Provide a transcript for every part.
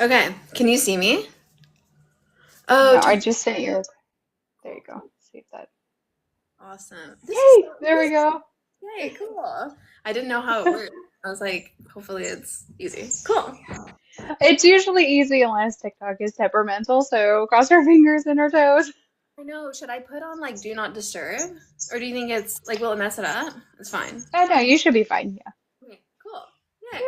Okay, can you see me? No, Oh, I just sent you. There you go. See if that. awesome. Yay! There we This go. yay, cool. I didn't know how it worked. I was like, hopefully it's easy. Cool. It's usually easy unless TikTok is temperamental, so cross our fingers and our toes. I know. Should I put on like do not disturb? Or do you think it's like will it mess it up? It's fine. Oh no, you should be fine. Yeah. Okay, cool. Yay.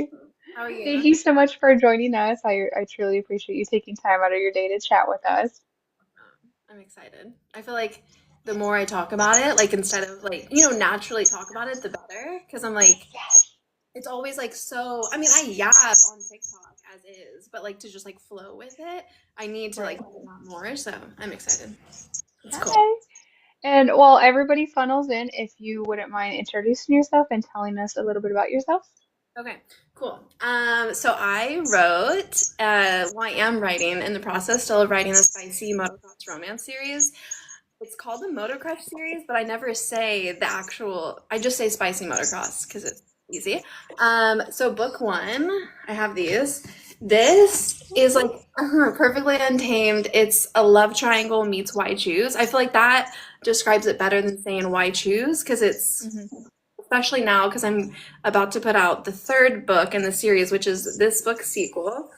Yay! How are you? Thank you so much for joining us. I truly appreciate you taking time out of your day to chat with us. I'm excited. I feel like the more I talk about it, like instead of like, naturally talk about it, the better. Because I'm like, it's always like so. I mean, I yap on TikTok as is, but like to just like flow with it, I need to like Right. do that more. So I'm excited. It's cool. Okay. And while everybody funnels in, if you wouldn't mind introducing yourself and telling us a little bit about yourself. Okay, cool. So I wrote, well, I am writing in the process still of writing a spicy motocross romance series. It's called the Motocross series, but I never say the actual, I just say spicy motocross because it's easy. So book one, I have these. This is like perfectly untamed. It's a love triangle meets why choose. I feel like that describes it better than saying why choose because it's Hmm. especially now because I'm about to put out the third book in the series, which is this book sequel.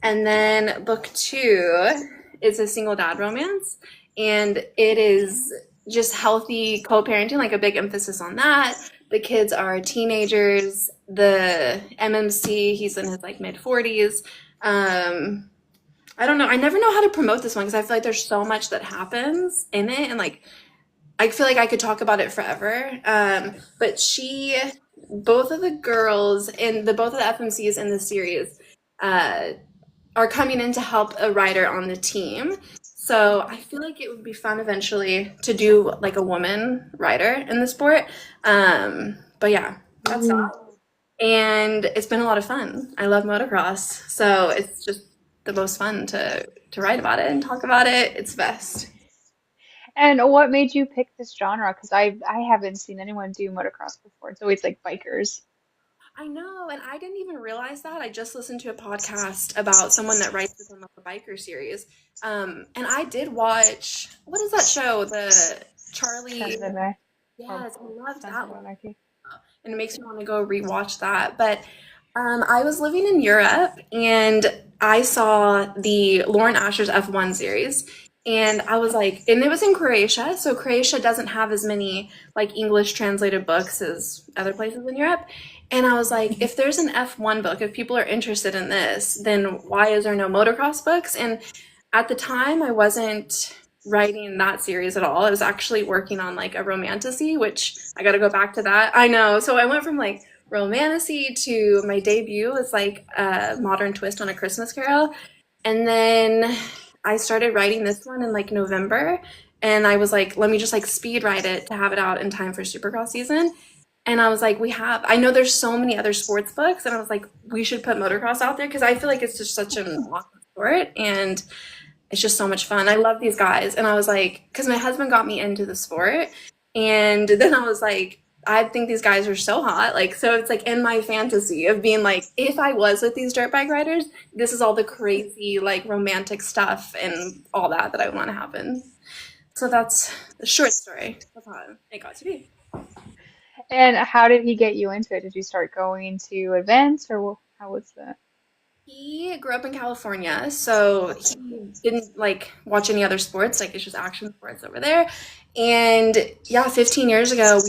And then book two is a single dad romance. And it is just healthy co parenting, like a big emphasis on that. The kids are teenagers. The MMC, he's in his like mid 40s. Um, I don't know. I never know how to promote this one because I feel like there's so much that happens in it. And like, I feel like I could talk about it forever. But both of the girls in both of the FMCs in the series, uh, are coming in to help a writer on the team. So I feel like it would be fun eventually to do like a woman writer in the sport. But yeah, that's Ooh. that. And it's been a lot of fun. I love motocross, so it's just the most fun to write about it and talk about it. It's best. And what made you pick this genre? Because I haven't seen anyone do motocross before. It's always like bikers. I know, and I didn't even realize that. I just listened to a podcast about someone that writes with him on the biker series. And I did watch, what is that show? The Charlie. Sons of a or Yes, I loved Sons that of one. Anarchy. And it makes me want to go rewatch that. But I was living in Europe and I saw the Lauren Asher's F1 series. And I was like, and it was in Croatia. So Croatia doesn't have as many like English translated books as other places in Europe. And I was like, if there's an F1 book, if people are interested in this, then why is there no motocross books? And at the time, I wasn't writing that series at all. I was actually working on like a romantasy, which I got to go back to that. I know. So I went from like romantasy to my debut was like a modern twist on a Christmas Carol. And then I started writing this one in like November. And I was like, let me just like speed write it to have it out in time for Supercross season. And I was like, I know there's so many other sports books. And I was like, we should put motocross out there because I feel like it's just such an awesome sport. And it's just so much fun. I love these guys. And I was like, because my husband got me into the sport. And then I was like, I think these guys are so hot. Like, so it's like in my fantasy of being like, if I was with these dirt bike riders, this is all the crazy, like romantic stuff and all that I would want to happen. So that's the short story of how it got to be. And how did he get you into it? Did you start going to events or how was that? He grew up in California, so he didn't like watch any other sports. Like it's just action sports over there. And yeah, 15 years ago,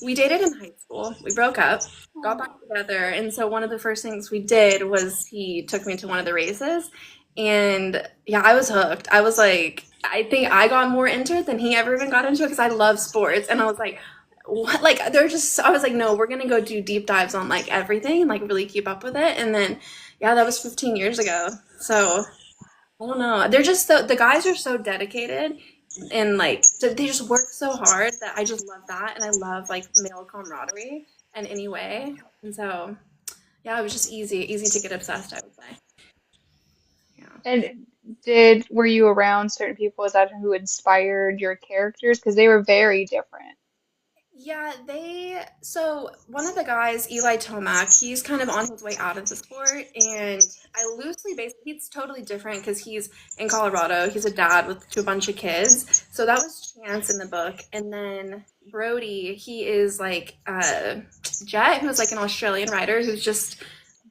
we dated in high school. We broke up, got back together, and so one of the first things we did was he took me to one of the races, and yeah, I was hooked. I was like, I think I got more into it than he ever even got into it because I love sports, and I was like, what? Like they're just. I was like, no, we're gonna go do deep dives on like everything, and like really keep up with it, and then yeah, that was 15 years ago. So I don't know. They're just the guys are so dedicated and like they just work so hard that I just love that, and I love like male camaraderie in any way. And so yeah, it was just easy to get obsessed, I would say. Yeah. And were you around certain people, is that who inspired your characters? Because they were very different. Yeah, so one of the guys, Eli Tomac, he's kind of on his way out of the sport, and I loosely based, he's totally different because he's in Colorado. He's a dad to a bunch of kids. So that was Chance in the book. And then Brody, he is like Jet, who's like an Australian writer who's just,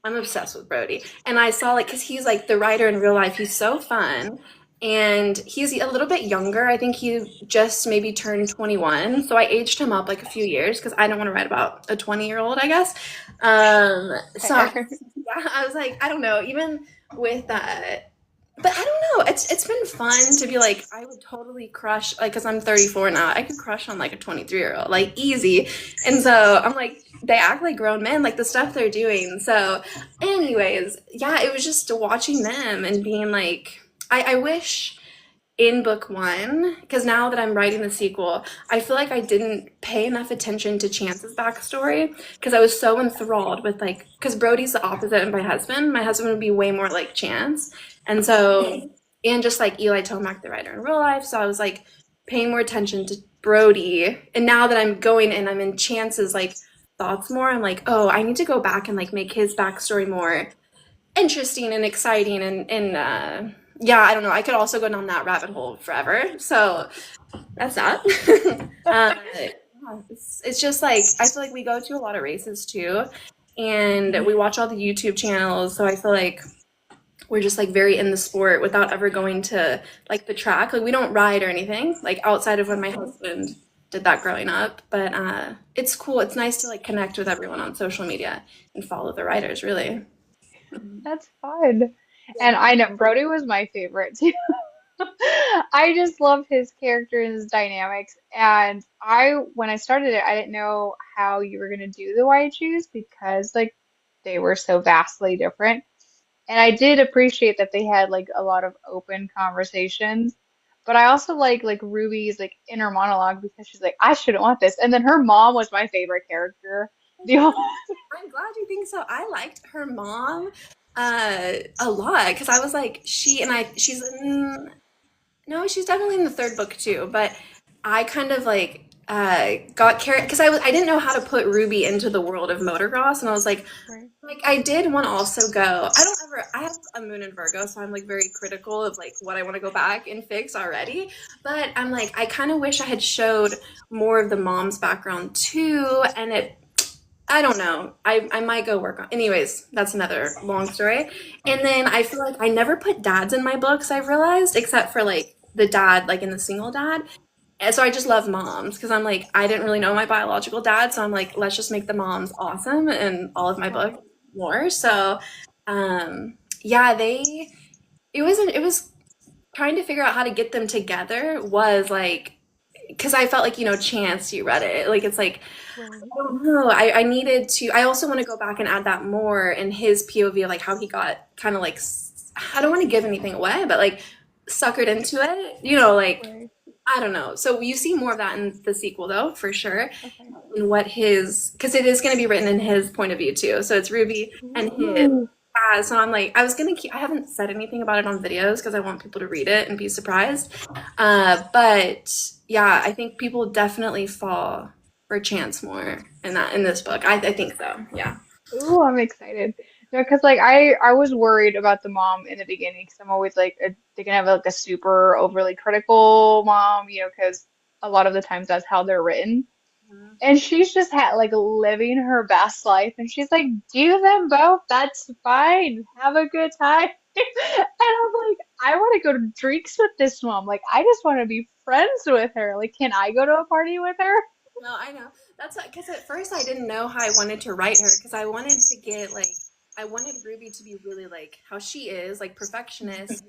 I'm obsessed with Brody. And I saw like, because he's like the writer in real life, he's so fun. And he's a little bit younger. I think he just maybe turned 21. So I aged him up like a few years because I don't want to write about a 20-year-old, I guess. So Fair. yeah, I was like, I don't know, even with that. But I don't know. It's been fun to be like, I would totally crush, like, because I'm 34 now. I could crush on like a 23-year-old, like easy. And so I'm like, they act like grown men, like the stuff they're doing. So, anyways, yeah, it was just watching them and being like, I wish in book one, because now that I'm writing the sequel, I feel like I didn't pay enough attention to Chance's backstory because I was so enthralled with like, because Brody's the opposite of my husband. My husband would be way more like Chance. And so, and just like Eli Tomac, the writer in real life. So I was like paying more attention to Brody. And now that I'm going and I'm in Chance's like thoughts more, I'm like, oh, I need to go back and like make his backstory more interesting and exciting and yeah, I don't know. I could also go down that rabbit hole forever. So that's that. Yeah, it's just like I feel like we go to a lot of races too, and we watch all the YouTube channels. So I feel like we're just like very in the sport without ever going to like the track. Like we don't ride or anything like outside of when my husband did that growing up. But it's cool. It's nice to like connect with everyone on social media and follow the riders. Really. That's fun. Yeah. And I know Brody was my favorite too. I just love his character and his dynamics. And when I started it, I didn't know how you were gonna do the white shoes because like they were so vastly different. And I did appreciate that they had like a lot of open conversations. But I also like Ruby's like inner monologue because she's like, I shouldn't want this. And then her mom was my favorite character. The whole I'm glad you think so. I liked her mom a lot because I was like, she's in, no, she's definitely in the third book too, but I kind of like got carried because I didn't know how to put Ruby into the world of motocross, and I was Right. like I did want to also go. I have a moon in Virgo, so I'm like very critical of like what I want to go back and fix already. But I'm like I kind of wish I had showed more of the mom's background too, and I don't know. I might go work on. Anyways, that's another long story. And then I feel like I never put dads in my books. I've realized, except for like the dad, like in the single dad. And so I just love moms because I'm like I didn't really know my biological dad, so I'm like let's just make the moms awesome in all of my books Right. more. So, yeah, it was trying to figure out how to get them together was like because I felt like Chance, you read it, like it's like Right. I don't know. I needed to. I also want to go back and add that more in his POV of like how he got kind of like I don't want to give anything away, but like suckered into it. Like Right. I don't know. So you see more of that in the sequel, though, for sure. Okay. And what his because it is going to be written in his point of view too. So it's Ruby and his. Ooh. So I'm like, I was gonna keep. I haven't said anything about it on videos because I want people to read it and be surprised. But yeah, I think people definitely fall for Chance more in this book. I think so. Yeah. Ooh, I'm excited. No, because like I was worried about the mom in the beginning because I'm always like they can have like a super overly critical mom, because a lot of the times that's how they're written. Mhm. And she's just had like living her best life, and she's like, do them both. That's fine. Have a good time. And I'm like, I want to go to drinks with this mom. Like, I just want to be friends with her. Like, can I go to a party with her? No, I know. That's because at first I didn't know how I wanted to write her because I wanted to get like I wanted Ruby to be really like how she is, like perfectionist.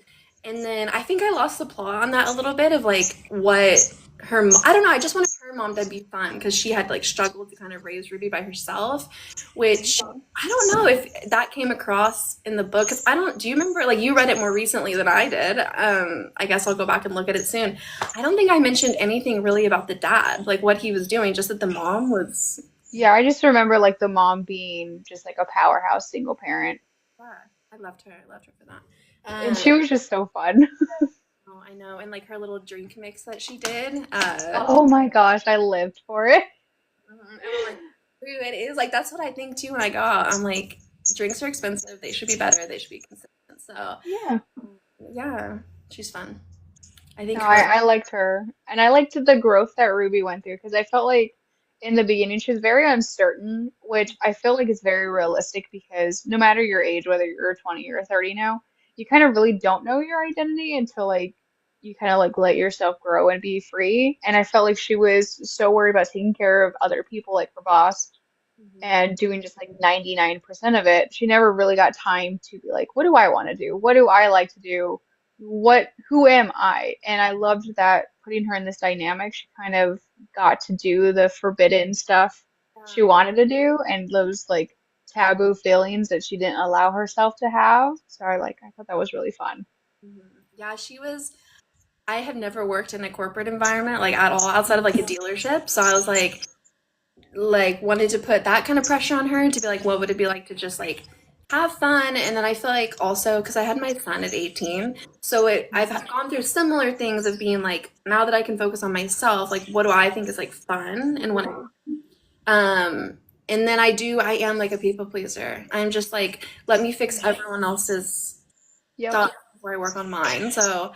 And then I think I lost the plot on that a little bit of like what I don't know, I just wanted her mom to be fun because she had like struggled to kind of raise Ruby by herself, Right. which I don't know if that came across in the book. 'Cause I don't, do you remember, like you read it more recently than I did. I guess I'll go back and look at it soon. I don't think I mentioned anything really about the dad, like what he was doing, just that the mom was, Yeah, I just remember like the mom being just like a powerhouse single parent, yeah, I loved her for that. and she was just so fun. Oh, I know, and like her little drink mix that she did. Oh my gosh, I lived for it. And I'm like, ooh, it is like that's what I think too when I go out. I'm like, drinks are expensive. They should be better. They should be consistent. So Yeah. yeah, she's fun. I No, think her. I liked her. And I liked the growth that Ruby went through because I felt like in the beginning she was very uncertain, which I feel like is very realistic because no matter your age, whether you're 20 or 30 now, you kind of really don't know your identity until like you kind of like let yourself grow and be free. And I felt like she was so worried about taking care of other people, like her boss, Mhm. and doing just like 99% of it. She never really got time to be like, what do I want to do? What do I like to do? Who am I? And I loved that putting her in this dynamic, she kind of got to do the forbidden stuff she Yeah. wanted to do and those like taboo feelings that she didn't allow herself to have. So I thought that was really fun. Mhm. Yeah, she was. I have never worked in a corporate environment like at all outside of like a dealership. So I was like wanted to put that kind of pressure on her to be like, what would it be like to just like have fun? And then I feel like also because I had my son at 18, so I've Mhm. gone through similar things of being like, now that I can focus on myself, like what do I think is like fun and what um and then I am like a people pleaser. I'm just like, let me fix Mhm. everyone else's Yep. thought before I work on mine. So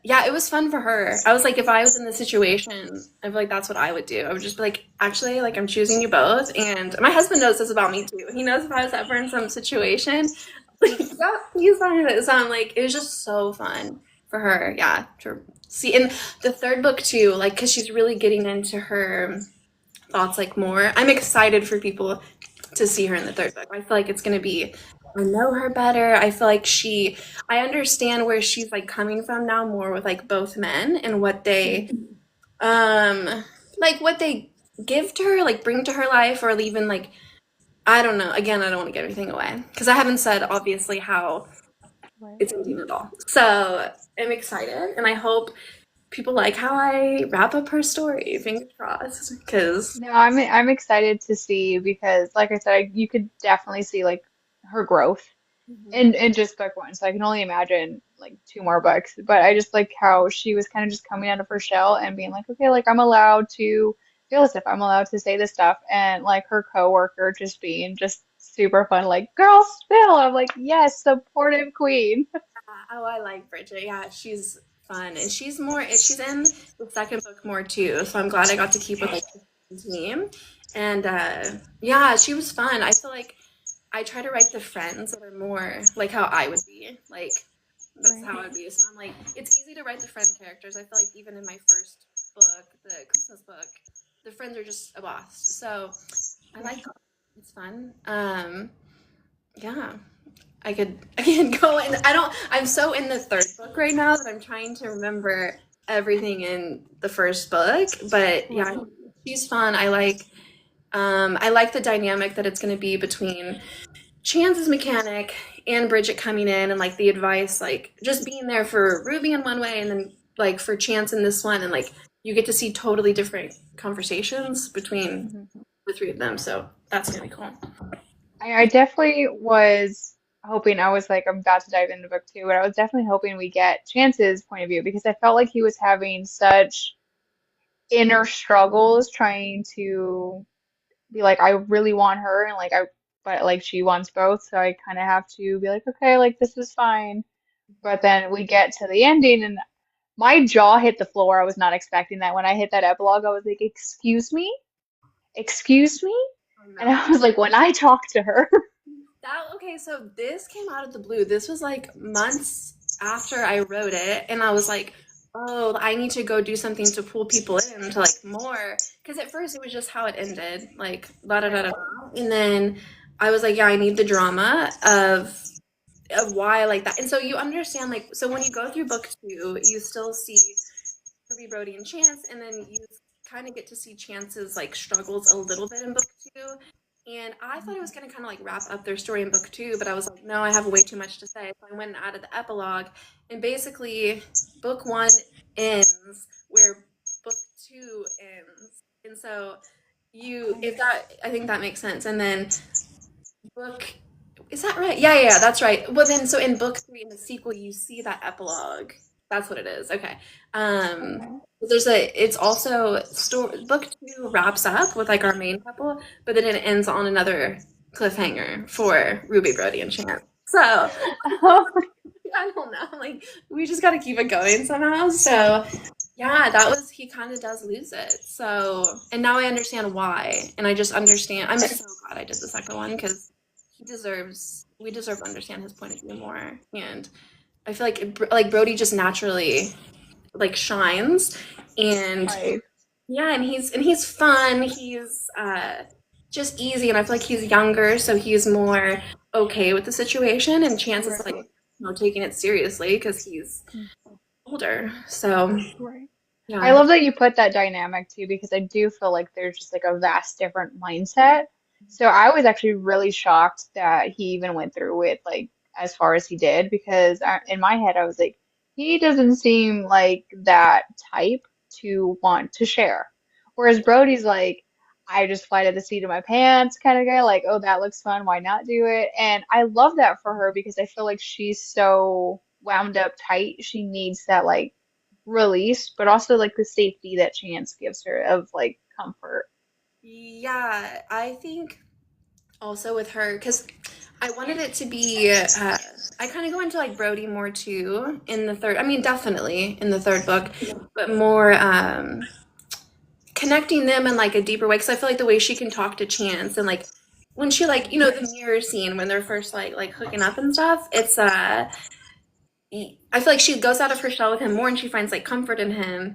yeah, it was fun for her. I was like, if I was in this situation, I feel like that's what I would do. I would just be like, actually, like I'm choosing you both. And my husband knows this about me too. He knows if I was ever in some situation, like, yeah, he's fine with it. So I'm like, it was just so fun for her, yeah, to see. And the third book too, like, because she's really getting into her thoughts like more. I'm excited for people to see her in the third book. I feel like it's going to be, I know her better. I feel like I understand where she's like coming from now more with like both men and what Mhm. um, what they give to her, like bring to her life, or even like, I don't know. Again, I don't want to give anything away because I haven't said obviously how Right. it's ending at all. So I'm excited and I hope people like how I wrap up her story. Fingers crossed. Because, No, I'm excited to see because, like I said, you could definitely see like her growth in just book one. So I can only imagine like two more books. But I just like how she was kind of just coming out of her shell and being like, okay, like I'm allowed to feel this stuff. I'm allowed to say this stuff. And like her coworker just being just super fun, like girl, spill. I'm like, yes, supportive queen. oh, I like Bridget. Yeah, she's fun, and she's in the second book more too. So I'm glad I got to keep with like the team. And yeah, she was fun. I feel like I try to write the friends that are more like how I would be. Like that's Right. how I'd be. So I'm like, it's easy to write the friend characters. I feel like even in my first book, the Christmas book, the friends are just a boss. So I Yeah. like it. It's fun. Yeah. I can go in. I'm so in the third book right now that I'm trying to remember everything in the first book. But yeah, Right. she's fun. I like the dynamic that it's gonna be between Chance's mechanic and Bridget coming in and like the advice, like just being there for Ruby in one way and then like for Chance in this one and like you get to see totally different conversations between Mhm. the three of them. So that's gonna be cool. I definitely was hoping, I was like, I'm about to dive into book two, but I was definitely hoping we get Chance's point of view because I felt like he was having such inner struggles trying to be like, I really want her, and like, but like, she wants both, so I kind of have to be like, okay, like, this is fine. But then we get to the ending, and my jaw hit the floor. I was not expecting that. When I hit that epilogue, I was like, excuse me? Excuse me? Oh And no. I was like, when I talk to her. That okay, so this came out of the blue. This was like months after I wrote it, and I was like, "Oh, I need to go do something to pull people in to like more." Because at first it was just how it ended, like da da da da, Right. da. And then I was like, "Yeah, I need the drama of why I like that." And so you understand, like, so when you go through book two, you still see Ruby, Brody, and Chance, and then you kind of get to see Chance's like struggles a little bit in book two. And I thought it was going to kind of like wrap up their story in book two, but I was like, no, I have way too much to say. So I went and added the epilogue, and basically, book one ends where book two ends. And so Okay. if that, I think that makes sense. And then book, is that right? Yeah, yeah, yeah, that's right. Well, then, so in book three, in the sequel, you see that epilogue. That's what it is. Okay. Okay. It's also book two wraps up with like our main couple, but then it ends on another cliffhanger for Ruby, Brody, and Chance. So I don't know. Like we just got to keep it going somehow. So yeah, that was he kind of does lose it. So and now I understand why, and I just understand. I'm so glad I did the second one because we deserve to understand his point of view more, and I feel like Brody just naturally like shines, and Right. yeah, and he's fun. He's just easy, and I feel like he's younger, so he's more okay with the situation. And Chance is like, Right. taking it seriously because he's older. So Right. I yeah, love that you put that dynamic too, because I do feel like there's just like a vast different mindset. So I was actually really shocked that he even went through it like as far as he did, because in my head I was like, he doesn't seem like that type to want to share. Whereas Brody's like, I just fly to the seat of my pants kind of guy, like, oh, that looks fun, why not do it? And I love that for her because I feel like she's so wound up tight. She needs that like release, but also like the safety that Chance gives her of like comfort. yeah. I think also with her because I wanted it to be. I kind of go into like Brody more too in the third. I mean, definitely in the third book, but more. Connecting them in like a deeper way because I feel like the way she can talk to Chance and like when she like the mirror scene when they're first like hooking up and stuff, it's I feel like she goes out of her shell with him more and she finds like comfort in him.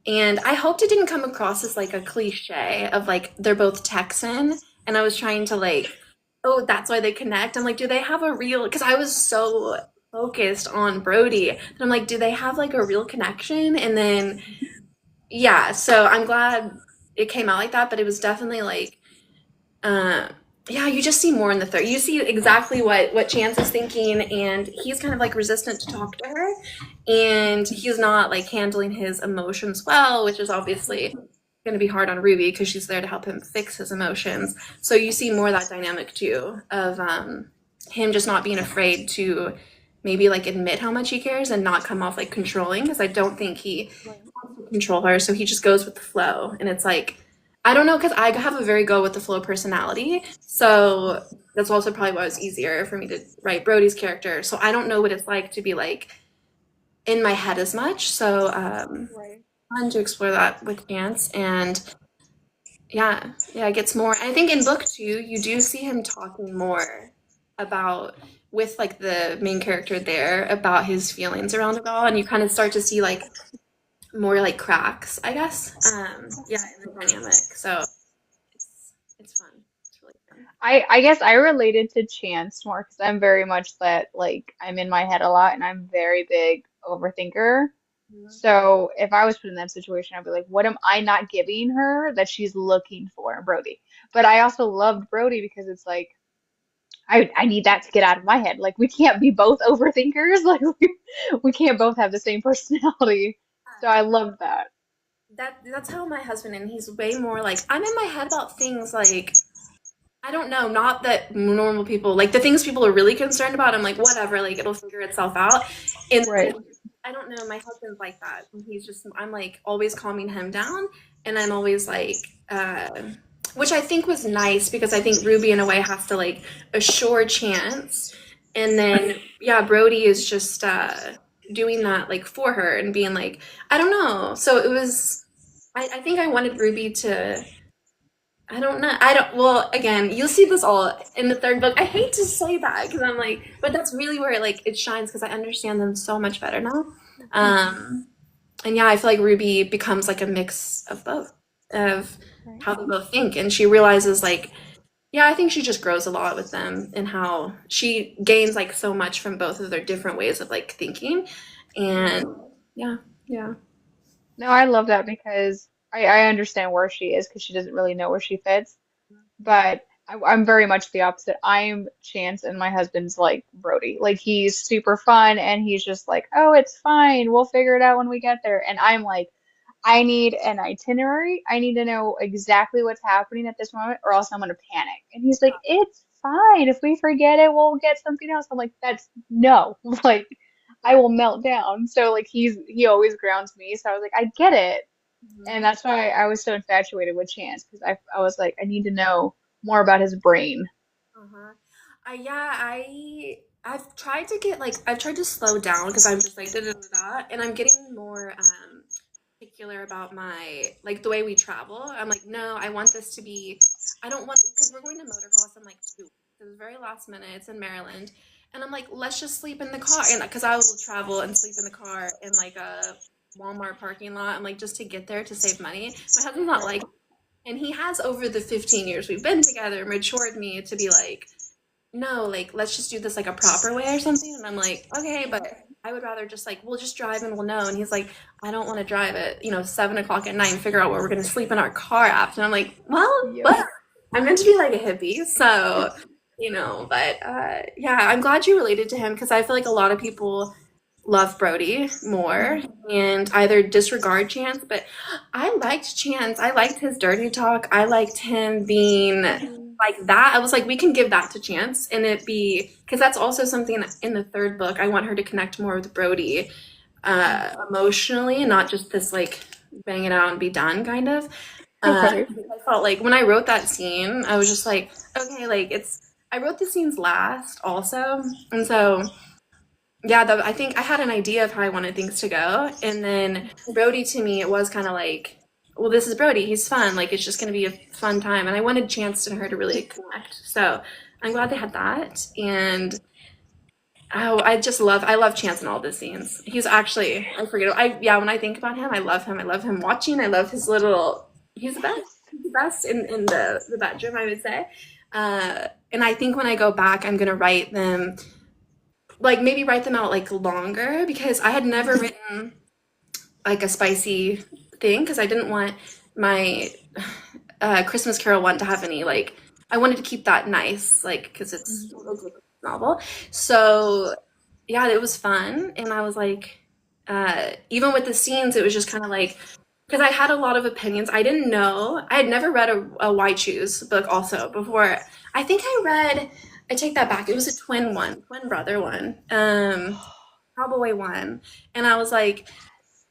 And I hoped it didn't come across as like a cliche of like they're both Texan and I was trying to like, oh, that's why they connect. I'm like, do they have a real, because I was so focused on Brody and I'm like, do they have like a real connection? And then yeah, so I'm glad it came out like that, but it was definitely like, uh, yeah, you just see more in the third. You see exactly what Chance is thinking, and he's kind of like resistant to talk to her, and he's not like handling his emotions well, which is obviously going to be hard on Ruby because she's there to help him fix his emotions. So you see more of that dynamic too of him just not being afraid to maybe like admit how much he cares and not come off like controlling because I don't think he Right. control her. So he just goes with the flow. And it's like, I don't know, because I have a very go with the flow personality. So that's also probably why it was easier for me to write Brody's character. So I don't know what it's like to be like in my head as much. So Right. fun to explore that with Chance. And yeah, it gets more. I think in book two, you do see him talking more about with like the main character there about his feelings around it all and you kind of start to see like more like cracks, I guess. Yeah, in the dynamic. So it's fun. It's really fun. I guess I related to Chance more because I'm very much that like I'm in my head a lot and I'm very big overthinker. So if I was put in that situation, I'd be like, what am I not giving her that she's looking for in Brody? But I also loved Brody because it's like I need that to get out of my head. Like we can't be both overthinkers. Like we can't both have the same personality. So I love that. That's how my husband and he's way more like I'm in my head about things like I don't know, not that normal people like the things people are really concerned about. I'm like whatever, like it'll figure itself out. And Right. I don't know, my husband's like that. He's just I'm like always calming him down, and I'm always like, which I think was nice because I think Ruby in a way has to like assure Chance, and then yeah, Brody is just doing that like for her and being like I don't know. So it was. I think I wanted Ruby to I don't know. I don't. Well, again, you'll see this all in the third book. I hate to say that because I'm like, but that's really where it shines because I understand them so much better now. Um, and yeah, I feel like Ruby becomes like a mix of both, of Right. how they both think, and she realizes like, yeah, I think she just grows a lot with them and how she gains like so much from both of their different ways of like thinking, and Right. yeah, yeah, No, I love that because I understand where she is because she doesn't really know where she fits. But I'm very much the opposite. I'm Chance and my husband's like Brody. Like he's super fun and he's just like, oh, it's fine. We'll figure it out when we get there. And I'm like, I need an itinerary. I need to know exactly what's happening at this moment or else I'm gonna panic. And he's like, it's fine. If we forget it, we'll get something else. I'm like, that's no. Like I will melt down. So like he always grounds me. So I was like, I get it. And Mhm. that's why I was so infatuated with Chance because I was like, I need to know more about his brain. Uh-huh. Yeah, I've tried to get like I've tried to slow down because I'm just like da da da da, and I'm getting more particular about my like the way we travel. I'm like, no, I want this to be. I don't want because we're going to motocross in like 2 weeks. It was very last minute. It's in Maryland, and I'm like, let's just sleep in the car, and because I will travel and sleep in the car in like a Walmart parking lot, and like just to get there to save money. My husband's not Right. like, and he has over the 15 years we've been together matured me to be like no, like let's just do this like a proper way or something. And I'm like, okay, but I would rather just like we'll just drive and we'll know. And he's like, I don't want to drive at 7 o'clock at night and figure out where we're gonna sleep in our car after. And I'm like, well, Yep. what? I'm meant to be like a hippie, so But yeah, I'm glad you related to him because I feel like a lot of people love Brody more Mhm. and either disregard Chance, but I liked Chance. I liked his dirty talk. I liked him being Mhm. like that. I was like, we can give that to Chance and it be because that's also something in the third book. I want her to connect more with Brody emotionally and not just this like bang it out and be done kind of. Right. I felt like when I wrote that scene, I was just like, okay, like I wrote the scenes last also, and so yeah, I think I had an idea of how I wanted things to go, and then Brody to me, it was kind of like, well, this is Brody. He's fun. Like it's just going to be a fun time, and I wanted Chance and her to really connect. So I'm glad they had that, and oh, I love Chance in all the scenes. He's actually I forget I yeah when I think about him, I love him. I love him watching. I love his little. He's the best. Yes. He's the best in the bedroom, I would say. And I think when I go back, I'm gonna write them like maybe write them out like longer because I had never Mhm. written like a spicy thing because I didn't want my Christmas Carol one to have any like I wanted to keep that nice like because it's Mhm. a novel. So yeah, it was fun, and I was like, even with the scenes, it was just kind of like because I had a lot of opinions. I didn't know I had never read a Why Choose book also before. I think I read. I take that back. It was a twin one, twin brother one, cowboy one, and I was like,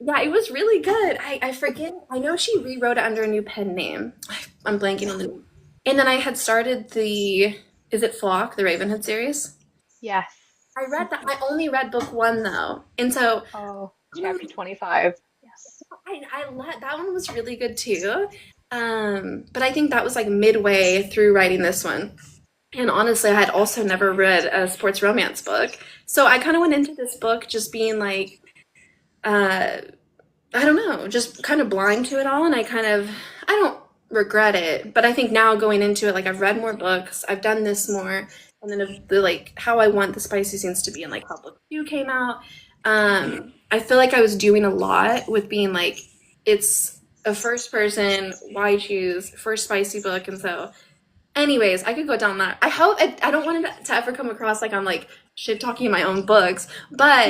yeah, it was really good. I forget. I know she rewrote it under a new pen name. I'm blanking on the name. And then I had started the is it Flock, the Ravenhood series. Yes. I read that. I only read book one though, and so Oh, you know, chapter 25. Yes. I let that one was really good too. But I think that was like midway through writing this one. And honestly, I had also never read a sports romance book, so I kind of went into this book just being like, uh, I don't know, just kind of blind to it all. And I don't regret it, but I think now going into it, like I've read more books, I've done this more, and then of the like how I want the spicy scenes to be, and like how book two came out. I feel like I was doing a lot with being like, it's a first person, why choose first spicy book, and so anyways, I could go down that. I don't want it to ever come across like I'm like shit talking my own books, but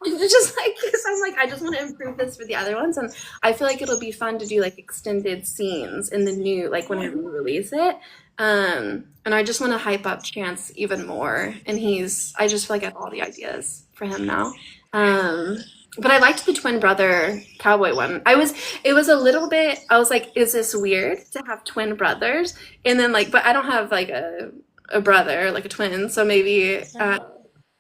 it's just like because I'm like I just want to improve this for the other ones, and I feel like it'll be fun to do like extended scenes in the new like when I re-release it. And I just want to hype up Chance even more, and I just feel like I have all the ideas for him now. Um, but I liked the twin brother cowboy one. It was a little bit. I was like, is this weird to have twin brothers? And then like but I don't have like a brother like a twin, so maybe Right.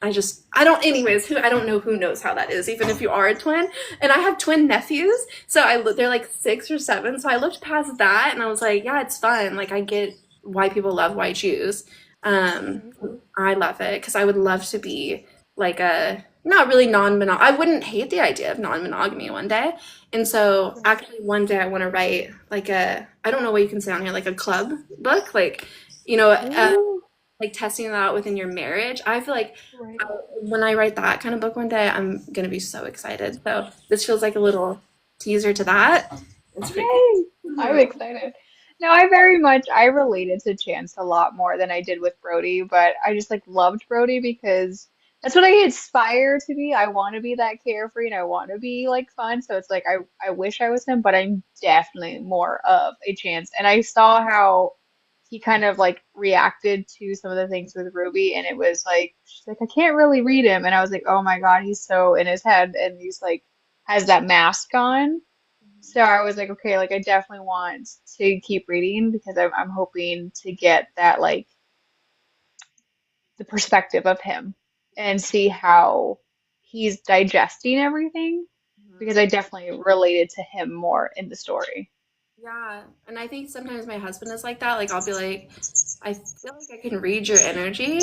I don't anyways who I don't know who knows how that is even if you are a twin, and I have twin nephews, so they're like 6 or 7, so I looked past that and I was like yeah it's fun, like I get why people love why choose. um Right. I love it because I would love to be like a not really non-monog I wouldn't hate the idea of non-monogamy one day, and so Right. actually one day I want to write like a I don't know what you can say on here like a club book like Ooh. like testing that out within your marriage. I feel like Right. when I write that kind of book one day, I'm gonna be so excited. So this feels like a little teaser to that. It's pretty cool. Yay! I'm Mhm. excited. No, I related to Chance a lot more than I did with Brody, but I just like loved Brody because that's what I aspire to be. I want to be that carefree and I want to be like fun. So it's like I wish I was him, but I'm definitely more of a Chance. And I saw how he kind of like reacted to some of the things with Ruby, and it was like she's like, I can't really read him, and I was like, oh my God, he's so in his head, and he's like has that mask on. So I was like, okay, like I definitely want to keep reading because I'm hoping to get that like the perspective of him and see how he's digesting everything because Mhm. I definitely related to him more in the story. Yeah, and I think sometimes my husband is like that. Like I'll be like, I feel like I can read your energy,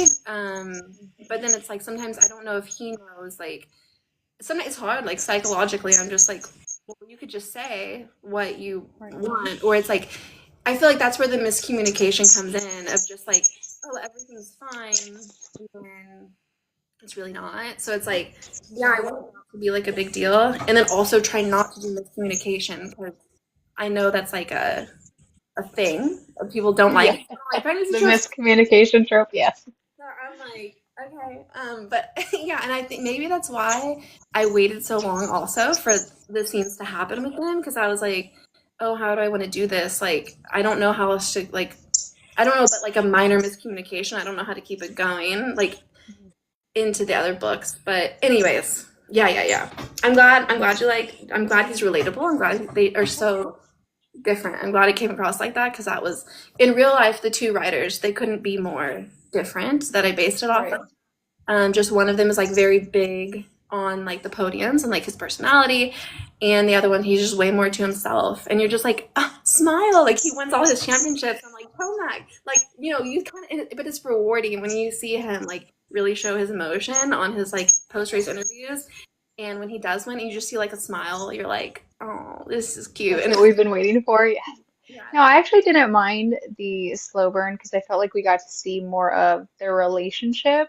but then it's like sometimes I don't know if he knows. Like sometimes it's hard. Like psychologically, I'm just like, well, you could just say what you Right. want, or it's like, I feel like that's where the miscommunication comes in of just like, oh, everything's fine, and it's really not. So it's like, yeah, I Right. want it not to be like a big deal, and then also try not to do miscommunication because I know that's like a thing. People don't like Yeah. it. Like pregnancy The tropes. miscommunication trope, yes. So I'm like, okay, but yeah, and I think maybe that's why I waited so long also for the scenes to happen with him because I was like, oh, how do I want to do this? Like, I don't know how else to like. I don't know, but like a minor miscommunication. I don't know how to keep it going like into the other books. But anyways, yeah, yeah, yeah. I'm glad. I'm glad you like. I'm glad he's relatable. I'm glad they are so different. I'm glad it came across like that because that was in real life the two writers they couldn't be more different that I based it off of. Right. Just one of them is like very big on like the podiums and like his personality, and the other one he's just way more to himself. And you're just like, ah, smile, like he wins all his championships. I'm like, Tomac, like you kind of, but it's rewarding when you see him like really show his emotion on his like post race interviews. And when he does win, you just see like a smile. You're like, oh, this is cute. That's And what we've been waiting for. Yes. yeah, No, I actually didn't mind the slow burn because I felt like we got to see more of their relationship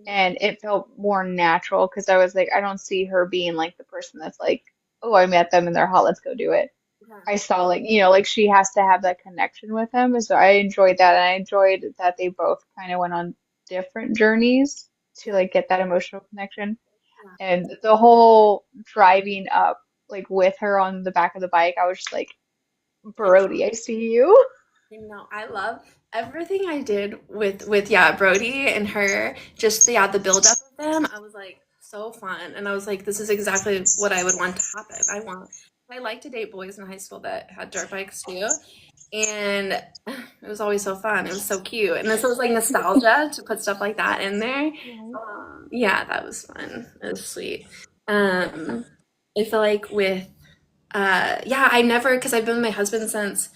and it felt more natural because I was like, I don't see her being like the person that's like, oh, I met them and they're hot, let's go do it. yeah, I saw like, like she has to have that connection with him. So I enjoyed that. And I enjoyed that they both kind of went on different journeys to like get that emotional connection. yeah. And the whole driving up like with her on the back of the bike, I was just like, I know. Brody, I see you. I love everything I did with yeah Brody and her. Just yeah, the build up of them. I was like so fun, and I was like, this is exactly what I would want to happen. I like to date boys in high school that had dirt bikes too, and it was always so fun. It was so cute, and this was like nostalgia to put stuff like that in there. Right. Yeah, that was fun. It was sweet. Um, I feel like with yeah, I never because I've been with my husband since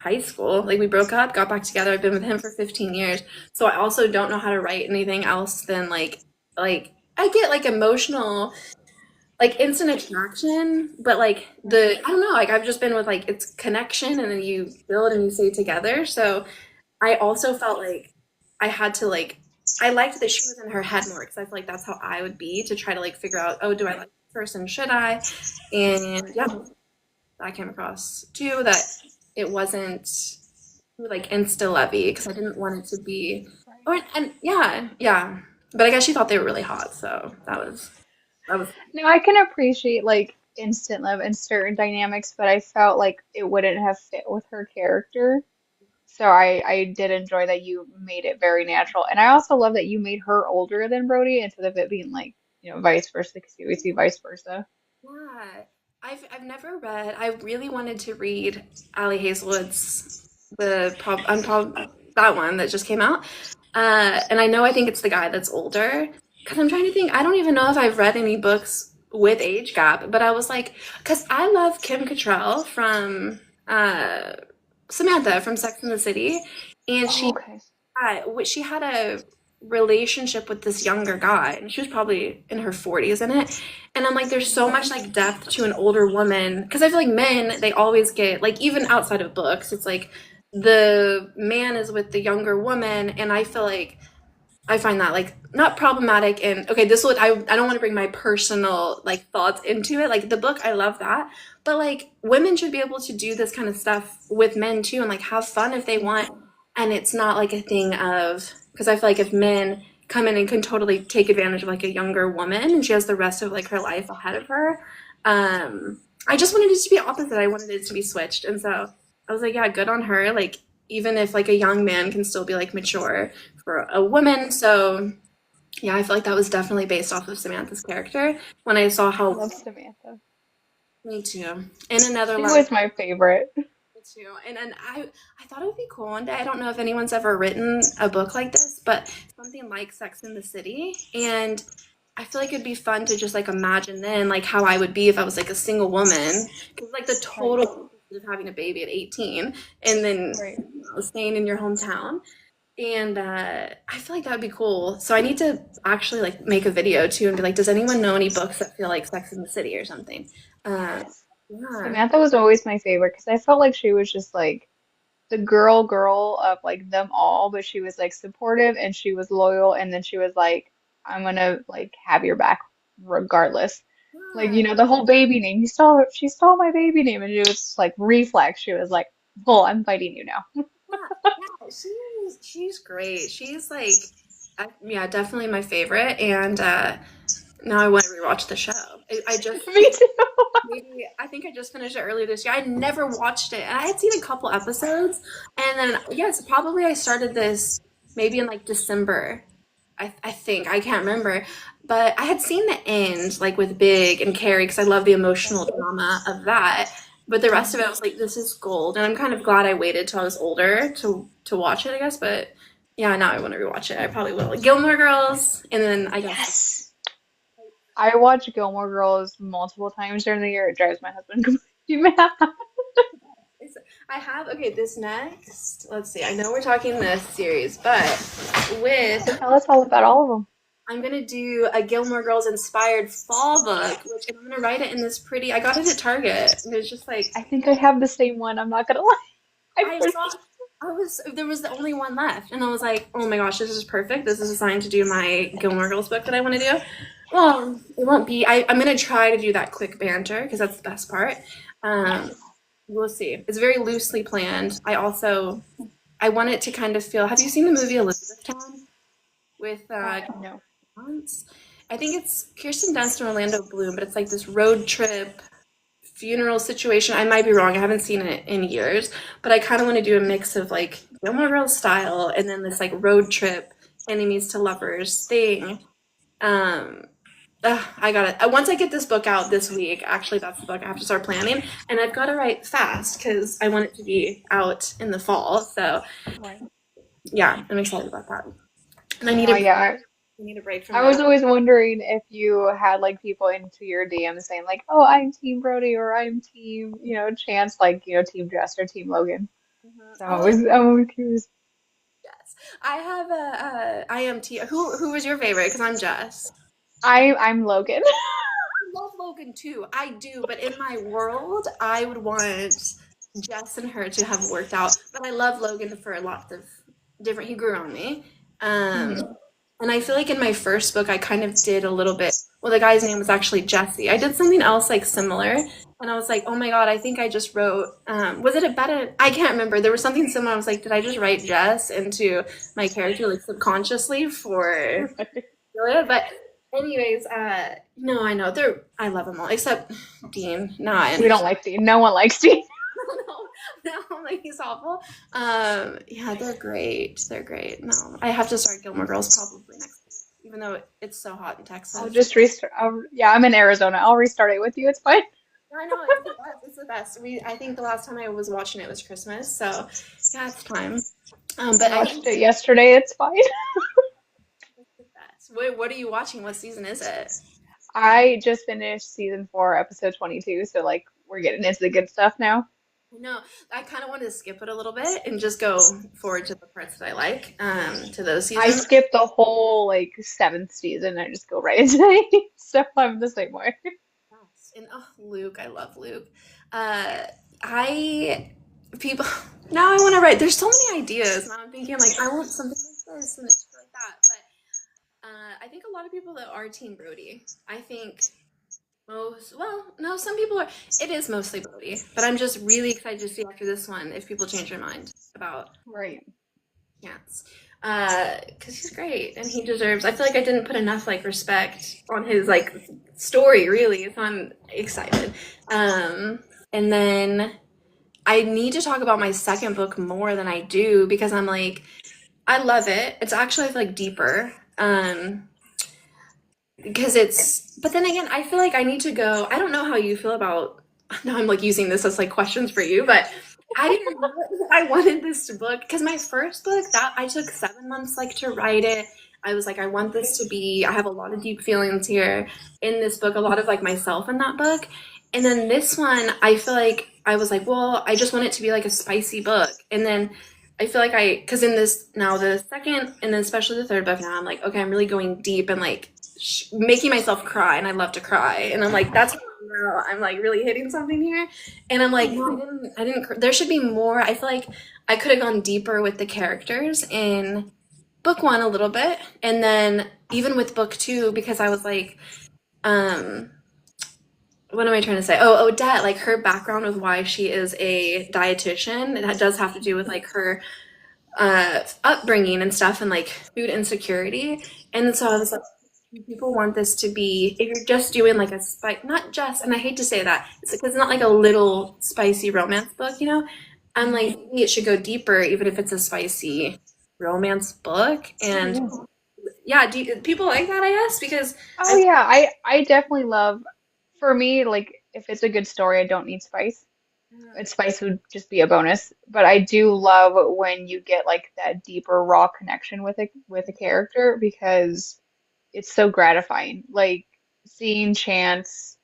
high school. Like we broke up, got back together. I've been with him for 15 years. So I also don't know how to write anything else than like I get like emotional like instant attraction, but like Right. the I don't know, like I've just been with like it's connection and then you build and you stay together. So I also felt like I had to like I liked that she was in her head more because I feel like that's how I would be to try to like figure out, oh, do I like this person? Should I? And yeah, I came across too that it wasn't like insta lovey because I didn't want it to be. Right. Or and yeah, yeah. But I guess she thought they were really hot, so that was. No, I can appreciate like instant love and certain dynamics, but I felt like it wouldn't have fit with her character. So I did enjoy that you made it very natural. And I also love that you made her older than Brody instead of it being like, vice versa, because you always see vice versa. Yeah, I've never read. I really wanted to read Ali Hazelwood's the prob unprob that one that just came out. And I think it's the guy that's older. Because I'm trying to think. I don't even know if I've read any books with age gap. But I was like, because I love Kim Cattrall from uh, Samantha from Sex and the City, and Oh, okay. she had a relationship with this younger guy, and she was probably in her 40s in it. And I'm like, there's so much like depth to an older woman because I feel like men they always get like even outside of books, it's like the man is with the younger woman, and I feel like I find that like not problematic and okay, this would I don't want to bring my personal like thoughts into it. Like the book, I love that. But like women should be able to do this kind of stuff with men too and like have fun if they want. And it's not like a thing of because I feel like if men come in and can totally take advantage of like a younger woman and she has the rest of like her life ahead of her. I just wanted it to be opposite. I wanted it to be switched. And so I was like, yeah, good on her. Like even if like a young man can still be like mature for a woman. So yeah, I feel like that was definitely based off of Samantha's character when I saw I how. love Samantha. Me too. In another She life. was my favorite. Me too. And I thought it would be cool one day. I don't know if anyone's ever written a book like this, but something like Sex in the City. And I feel like it'd be fun to just like imagine then like how I would be if I was like a single woman. Because like the Right, total of having a baby at 18 and then right. staying in your hometown. And I feel like that would be cool. So I need to actually like make a video too and be like, does anyone know any books that feel like Sex in the City or something? Um, Yes. yeah. Samantha was always my favorite because I felt like she was just like the girl of like them all, but she was like supportive and she was loyal, and then she was like, I'm gonna like have your back regardless. Like, Yeah. the whole baby name. She stole my baby name, and it was just, like reflex. She was like, well, I'm fighting you now. Yeah, yeah, she's great. She's like, yeah, definitely my favorite. And now I want to rewatch the show. I just Me too. maybe I think I just finished it earlier this year. I never watched it, and I had seen a couple episodes, and then yes, probably I started this maybe in like December. I think I can't remember, but I had seen the end like with Big and Carrie because I love the emotional drama of that. But the rest of it, I was like, this is gold, and I'm kind of glad I waited till I was older to watch it, I guess. But yeah, now I want to rewatch it. I probably will. Like, Gilmore Girls, and then I guess Yes. I watch Gilmore Girls multiple times during the year. It drives my husband completely mad. I have okay. This next, let's see. I know we're talking this series, but You have to with tell us all about all of them. I'm gonna do a Gilmore Girls inspired fall book, which and I'm gonna write it in this pretty. I got it at Target. And it's just like I think I have the same one. I'm not gonna lie. I I saw. finished. I was there was the only one left, and I was like, oh my gosh, this is perfect. This is assigned to do my Gilmore Girls book that I want to do. Well, it won't be. I'm gonna try to do that quick banter because that's the best part. Um, Yes. we'll see. It's very loosely planned. I want it to kind of feel. Have you seen the movie Elizabethtown with No. Dunst? I think it's Kirsten Dunst and Orlando Bloom, but it's like this road trip funeral situation. I might be wrong. I haven't seen it in years, but I kind of want to do a mix of like Gilmore Girls style and then this like road trip enemies to lovers thing. Um, I got it. Once I get this book out this week, actually, that's the book I have to start planning, and I've got to write fast because I want it to be out in the fall. So Right. yeah, I'm excited about that. And Oh yeah. I need a break from I that. was always wondering if you had like people into your DMs saying like, "Oh, I'm Team Brody" or "I'm Team, Chance," like Team Jess or Team Logan. Mhm. So Oh I'm always curious. yes, I have a IMT. Who was your favorite? Because I'm Jess. I'm Logan. I love Logan too. I do, but in my world, I would want Jess and her to have worked out. But I love Logan for lots of different. He grew on me, um, Mhm. and I feel like in my first book, I kind of did a little bit. Well, the guy's name was actually Jesse. I did something else like similar, and I was like, oh my god, I think I just wrote. Was it a better? I can't remember. There was something similar. I was like, did I just write Jess into my character like subconsciously for? But anyways, no, I know they're. I love them all except Dean. No, I We don't understand. like Dean. No one likes Dean. No, like he's awful. Yeah, they're great. They're great. No, I have to start Gilmore Girls probably next week, even though it's so hot in I'll Texas. just restart. Yeah, I'm in Arizona. I'll restart it with you. It's fine. I know it's the best. It's the best. I think the last time I was watching it was Christmas, so yeah, it's time. I But I watched think it yesterday. It's fine. it's the best. What are you watching? What season is it? I just finished season 4, episode 22, so like we're getting into the good stuff now. No, I kind of wanted to skip it a little bit and just go forward to the parts that I like, to those I seasons. skipped the whole like 7th season. I just go right into it. So I'm the same way. Yes. And oh, Luke, I love Luke. Uh, I people now I want to write. There's so many ideas. Now I'm thinking like I want something like this and it's like that. But I think a lot of people that are Team Brody. I think no, some people are. It is mostly Brody, but I'm just really excited to see after this one if people change their mind about Right. Chance. Because he's great and he deserves. I feel like I didn't put enough like respect on his like story really, so I'm excited. And then I need to talk about my second book more than I do because I'm like, I love it. It's actually I feel like deeper. Because it's, but then again, I feel like I need to go. I don't know how you feel about, now I'm like using this as like questions for you, but I didn't know if I wanted this book because my first book that I took 7 months like to write it. I was like, I want this to be, I have a lot of deep feelings here in this book, a lot of like myself in that book. And then this one, I feel like I was like, well, I just want it to be like a spicy book. And then I feel like because in this now the second and then especially the third book now I'm like okay I'm really going deep and like making myself cry and I love to cry and I'm like that's how I know I'm like really hitting something here and I'm like I didn't there should be more. I feel like I could have gone deeper with the characters in book one a little bit and then even with book two because I was like um what am I trying to say? Oh, Odette, like her background with why she is a dietitian, it does have to do with like her upbringing and stuff and like food insecurity. And so I was like, people want this to be, if you're just doing like a spice, not just, and I hate to say that, it's not like a little spicy romance book, you know? I'm like, maybe it should go deeper, even if it's a spicy romance book. And Yeah. yeah, people like that, I guess, because Oh I, yeah, I definitely love, for me, like if it's a good story, I don't need spice. And spice would just be a bonus. But I do love when you get like that deeper raw connection with a character because it's so gratifying. Like seeing Chance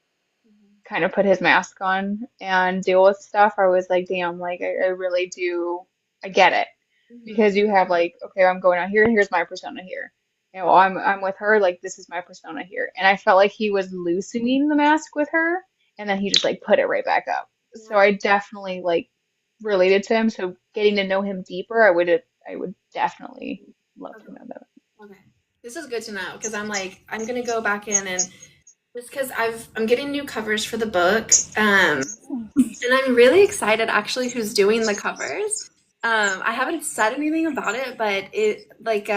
kind of put his mask on and deal with stuff, I was like, damn, like I really do, I get it. Because you have like, okay, I'm going out here, and here's my persona here. You know, I'm with her, like this is my persona here. And I felt like he was loosening the mask with her, and then he just like put it right back up. So yeah, I definitely like related to him. So getting to know him deeper, I would definitely love to okay, know that. okay. This is good to know because I'm like, I'm gonna go back in and just because I'm getting new covers for the book. And I'm really excited actually who's doing the covers. I haven't said anything about it, but it like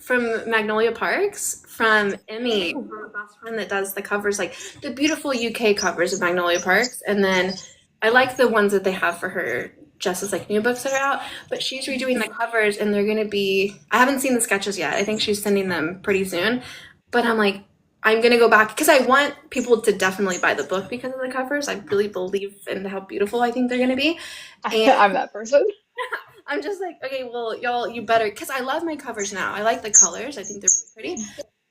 from Magnolia Parks, from Emmy, Oh, my best friend that does the covers, like the beautiful UK covers of Magnolia Parks, and then I like the ones that they have for her just as like new books that are out. But she's redoing the covers, and they're gonna be. I haven't seen the sketches yet. I think she's sending them pretty soon. But I'm like, I'm gonna go back because I want people to definitely buy the book because of the covers. I really believe in how beautiful I think they're gonna be, and I'm that person. I'm just like, okay, well, y'all, you better because I love my covers now. I like the colors. I think they're really pretty,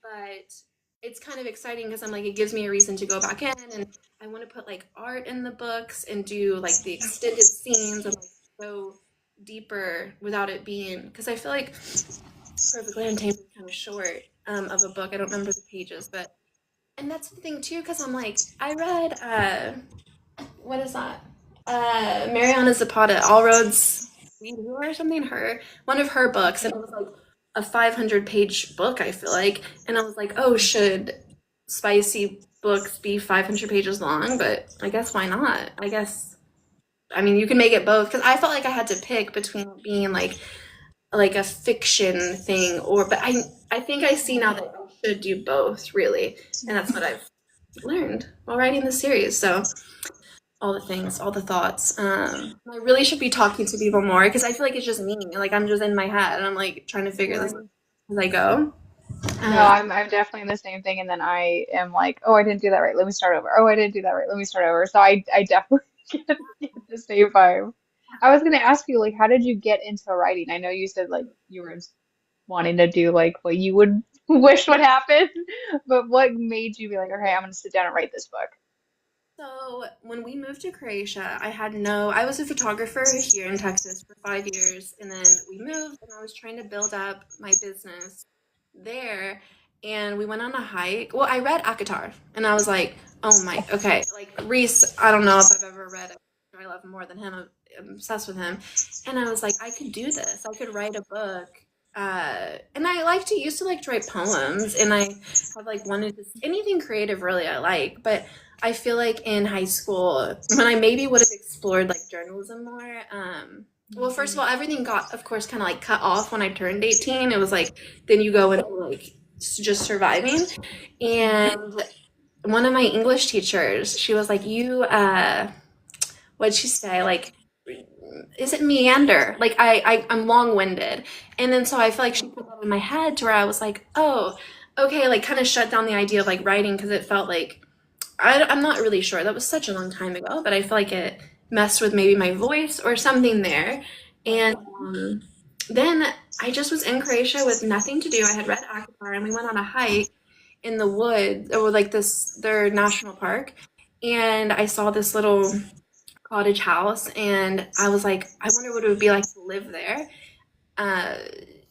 but it's kind of exciting because I'm like, it gives me a reason to go back in, and I want to put like art in the books and do like the extended scenes and like go deeper without it being because I feel like Perfectly Untamed is kind of short of a book. I don't remember the pages, but and that's the thing too, because I'm like, I read what is that? Mariana Zapata, All Roads Lead You or something. Her one of her books, and it was like a 500-page book. I feel like, and I was like, oh, should spicy books be 500 pages long? But I guess why not? I guess I mean you can make it both because I felt like I had to pick between being like a fiction thing or but I think I see now that I should do both really, and that's what I've learned while writing the series. So all the things, all the thoughts. I really should be talking to people more because I feel like it's just me. Like I'm just in my head and I'm like trying to figure this out as I go. No, Uh, I'm definitely in the same thing, and then I am like, oh, I didn't do that right. Let me start over. Oh, I didn't do that right. Let me start over. So I definitely get the same vibe. I was gonna ask you, like, how did you get into writing? I know you said like you were wanting to do like what you would wish would happen, but what made you be like, okay, I'm gonna sit down and write this book? So when we moved to Croatia, I was a photographer here in Texas for 5 years, and then we moved, and I was trying to build up my business there, and we went on a hike. Well, I read Akatar, and I was like, oh my, okay, like Reese, I don't know if I've ever read it. I love him more than him. I'm obsessed with him, and I was like, I could do this. I could write a book. And I used to like to write poems, and I have like wanted to anything creative really I like, but I feel like in high school, when I maybe would have explored like journalism more, well, first of all, everything got, of course, kind of like cut off when I turned 18. It was like, then you go into like just surviving. And one of my English teachers, she was like, what'd she say? Like, is it meander? Like I'm long-winded. And then so I feel like she put that in my head to where I was like, oh, okay, like kind of shut down the idea of like writing because it felt like I'm not really sure. That was such a long time ago, but I feel like it messed with maybe my voice or something there. Right. And then I just was in Croatia with nothing to do. I had read Akbar and we went on a hike in the woods or like this their national park. And I saw this little cottage house and I was like, I wonder what it would be like to live there uh,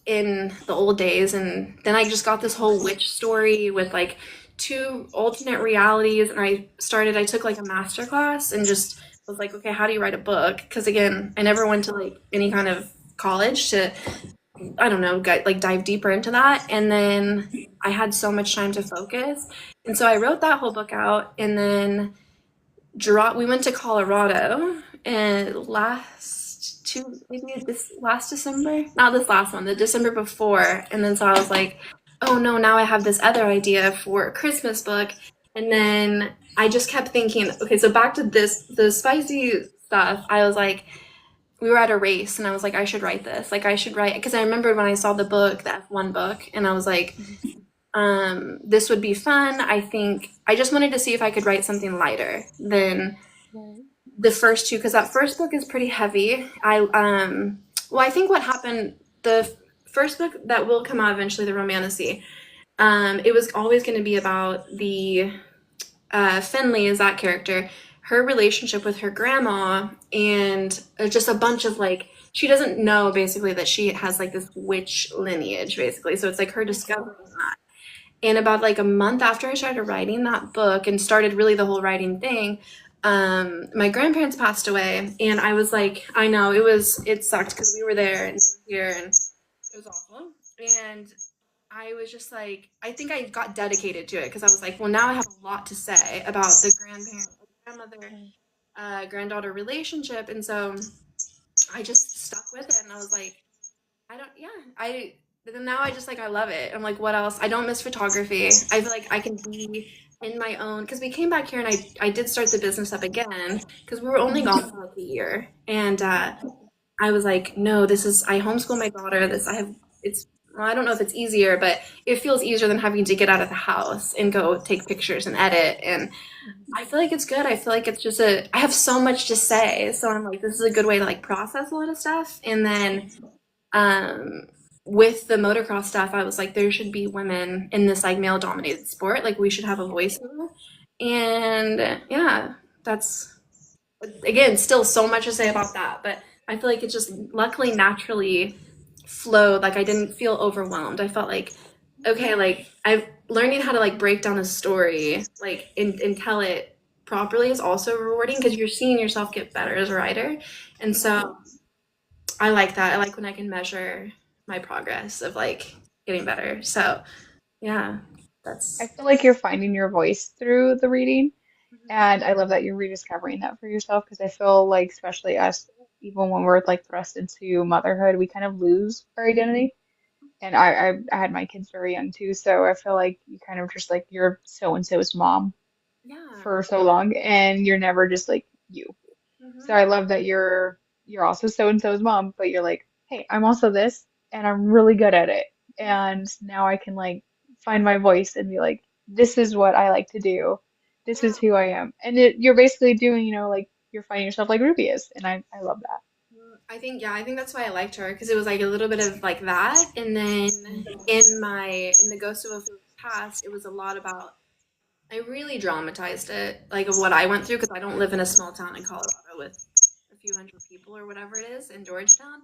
in the old days. And then I just got this whole witch story with like two alternate realities. And I took like a master class and just was like, okay, how do you write a book? Because again, I never went to like any kind of college to, I don't know, like dive deeper into that. And then I had so much time to focus. And so I wrote that whole book out and then we went to Colorado and maybe this last December, not this last one, the December before. And then so I was like, oh no, now I have this other idea for a Christmas book. And then I just kept thinking, okay, so back to the spicy stuff. I was like, we were at a race and I was like, I should write this. Like I should write, because I remembered when I saw the book, that F1 book, and I was like, this would be fun. I think I just wanted to see if I could write something lighter than Right. the first two because that first book is pretty heavy. Well, I think what happened the first book that will come out eventually, the Romantasy. It was always going to be about the Finley is that character, her relationship with her grandma, and just a bunch of like she doesn't know basically that she has like this witch lineage basically. So it's like her Okay. discovering that. And about like a month after I started writing that book and started really the whole writing thing, my grandparents passed away, and I was like, I know it sucked because we were there and we were here, and it was awful. And I was just like, I think I got dedicated to it because I was like, well, now I have a lot to say about the grandmother, Right. granddaughter relationship, and so I just stuck with it, and I was like, I don't, yeah, I, then now I just like, I love it. I'm like, what else? I don't miss photography. I feel like I can be in my own, because we came back here and I did start the business up again because we were only Mhm. gone for like a year. And I was like, no, I homeschool my daughter. Well, I don't know if it's easier, but it feels easier than having to get out of the house and go take pictures and edit. And Mhm. I feel like it's good. I feel like it's just I have so much to say. So I'm like, this is a good way to like process a lot of stuff. And then um, with the motocross stuff, I was like, there should be women in this like male dominated sport. Like we should have a voice in it. And yeah, that's again still so much to say about that. But I feel like it just luckily naturally flowed. Like I didn't feel overwhelmed. I felt like okay, like I've learning how to like break down a story like and tell it properly is also rewarding because you're seeing yourself get better as a writer. And Right. so I like that. I like when I can measure my progress of like getting better. So yeah, I that's feel like you're finding your voice through the reading, and I love that you're rediscovering that for yourself because I feel like, especially us, even when we're like thrust into motherhood, we kind of lose our identity. And I had my kids very young too, so I feel like you kind of just like you're so and so's mom yeah. for so long, and you're never just like you. So Hmm. I love that you're also so and so's mom, but you're like, hey, I'm also this, and I'm really good at it. And now I can like find my voice and be like, this is what I like to do. This is Yeah. who I am. And you're basically doing, like you're finding yourself like Ruby is, and I love that. I think that's why I liked her because it was like a little bit of like that, and then in the Ghost of a Past, it was a lot about. I really dramatized it, like of what I went through because I don't live in a small town in Colorado with a few hundred people or whatever it is in Georgetown.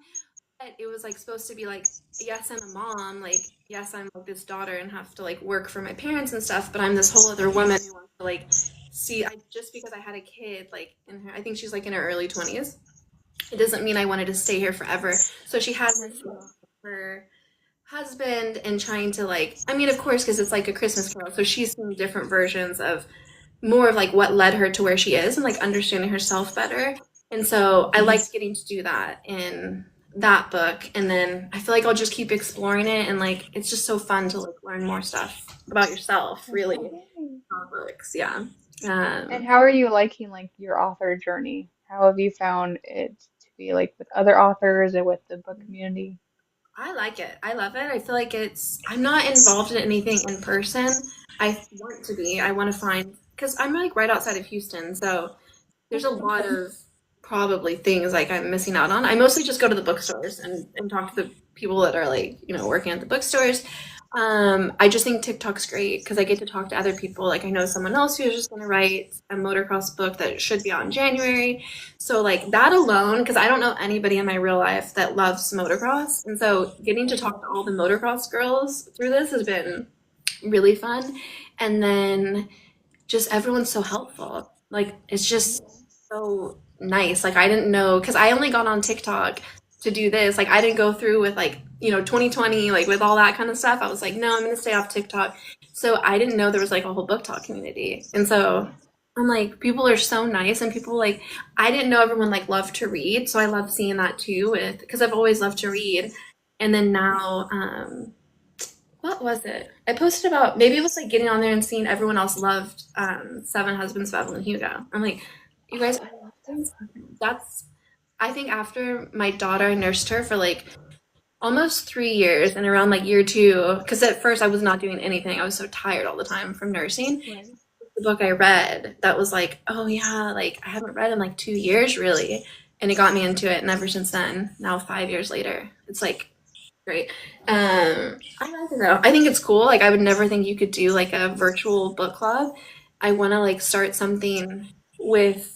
But it was like supposed to be like, yes, I'm a mom, like yes, I'm like this daughter and have to like work for my parents and stuff, but I'm this whole other woman who wants to like see. I just because I had a kid like in her, I think she's like in her early 20s. It doesn't mean I wanted to stay here forever. So she has Right. this her husband and trying to like, I mean, of course, because it's like a Christmas Carol, so she's seen different versions of more of like what led her to where she is and like understanding herself better. And so I liked getting to do that in that book. And then I feel like I'll just keep exploring it and like it's just so fun to like learn more stuff about yourself, really. Okay. Books, yeah. And Um, how are you liking like your author journey? How have you found it to be like with other authors and with the book community? I like it. I love it. I feel like I'm not involved in anything in person. I want to be. I want to find, because I'm like right outside of Houston. So there's a Okay. lot of probably things like I'm missing out on. I mostly just go to the bookstores and talk to the people that are like, working at the bookstores. I just think TikTok's great because I get to talk to other people. Like I know someone else who's just going to write a motocross book that should be out in January. So like that alone, because I don't know anybody in my real life that loves motocross. And so getting to talk to all the motocross girls through this has been really fun. And then just everyone's so helpful. Like it's just so nice. Like I didn't know because I only got on TikTok to do this. Like I didn't go through with like 2020 like with all that kind of stuff. I was like, no, I'm gonna stay off TikTok. So I didn't know there was like a whole book talk community. And so I'm like, people are so nice and people like I didn't know everyone like loved to read. So I love seeing that too with because I've always loved to read. And then now what was it? I posted about maybe it was like getting on there and seeing everyone else loved Seven Husbands of Evelyn Hugo. I'm like, you Oh, guys, I love that. that's I think after my daughter, I nursed her for like almost 3 years, and around like year two, because at first I was not doing anything. I was so tired all the time from nursing. Right. The book I read that was like, oh yeah, like I haven't read in like 2 years really, and it got me into it. And ever since then, now 5 years later, it's like great. I don't know. I think it's cool. Like I would never think you could do like a virtual book club. I want to like start something with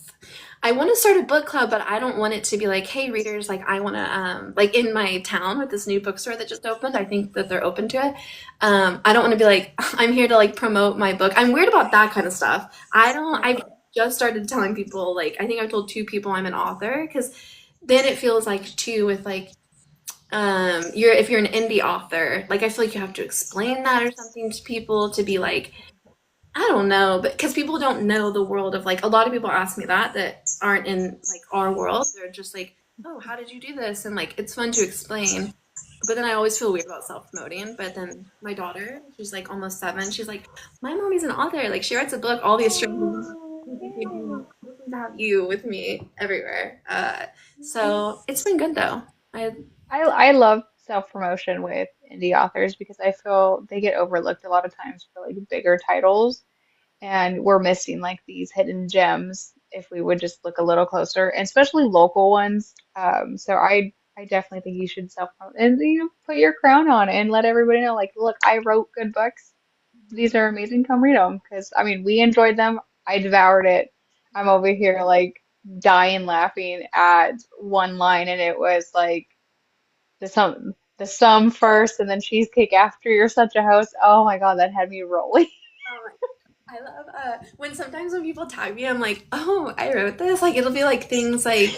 I want to start a book club, but I don't want it to be like, hey readers, like I want to like in my town with this new bookstore that just opened. I think that they're open to it. I don't want to be like I'm here to like promote my book. I'm weird about that kind of stuff. I've Right. just started telling people like I think I've told two people I'm an author because then it feels like too with like you're if you're an indie author, like I feel like you have to explain that or something to people to be like, I don't know, but because people don't know the world of like a lot of people ask me that aren't in like our world. They're just like, oh, how did you do this? And like it's fun to explain. But then I always feel weird about self promoting. But then my daughter, she's like almost 7, she's like, my mommy's an author. Like she writes a book, all these strangers Oh, yeah. to have you with me everywhere. So it's been good though. I I love self-promotion with indie authors because I feel they get overlooked a lot of times for like bigger titles, and we're missing like these hidden gems if we would just look a little closer, and especially local ones. So I definitely think you should self-promote and put your crown on and let everybody know like, look, I wrote good books. These are amazing. Come read them because I mean we enjoyed them. I devoured it. I'm over here like dying laughing at one line, and it was like the sum first and then cheesecake after. You're such a host. Oh my God, that had me rolling. Oh I love when sometimes when people tag me, I'm like, oh, I wrote this. Like it'll be like things like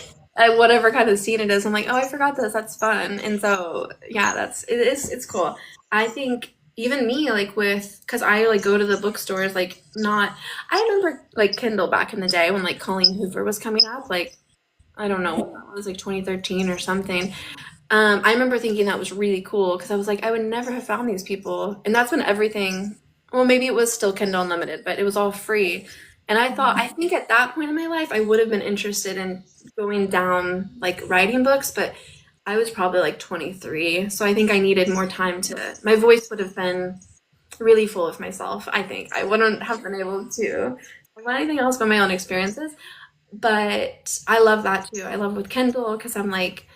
whatever kind of scene it is. I'm like, oh, I forgot this. That's fun. And so yeah, it's cool. I think even me like with because I like go to the bookstores like not. I remember like Kindle back in the day when like Colleen Hoover was coming up. Like I don't know, it was like 2013 or something. I remember thinking that was really cool because I was like, I would never have found these people. And that's when everything, well, maybe it was still Kindle Unlimited, but it was all free. And I Mhm. think at that point in my life, I would have been interested in going down like writing books, but I was probably like 23. So I think I needed more time my voice would have been really full of myself. I think I wouldn't have been able to about anything else but my own experiences. But I love that too. I love with Kindle because I'm like,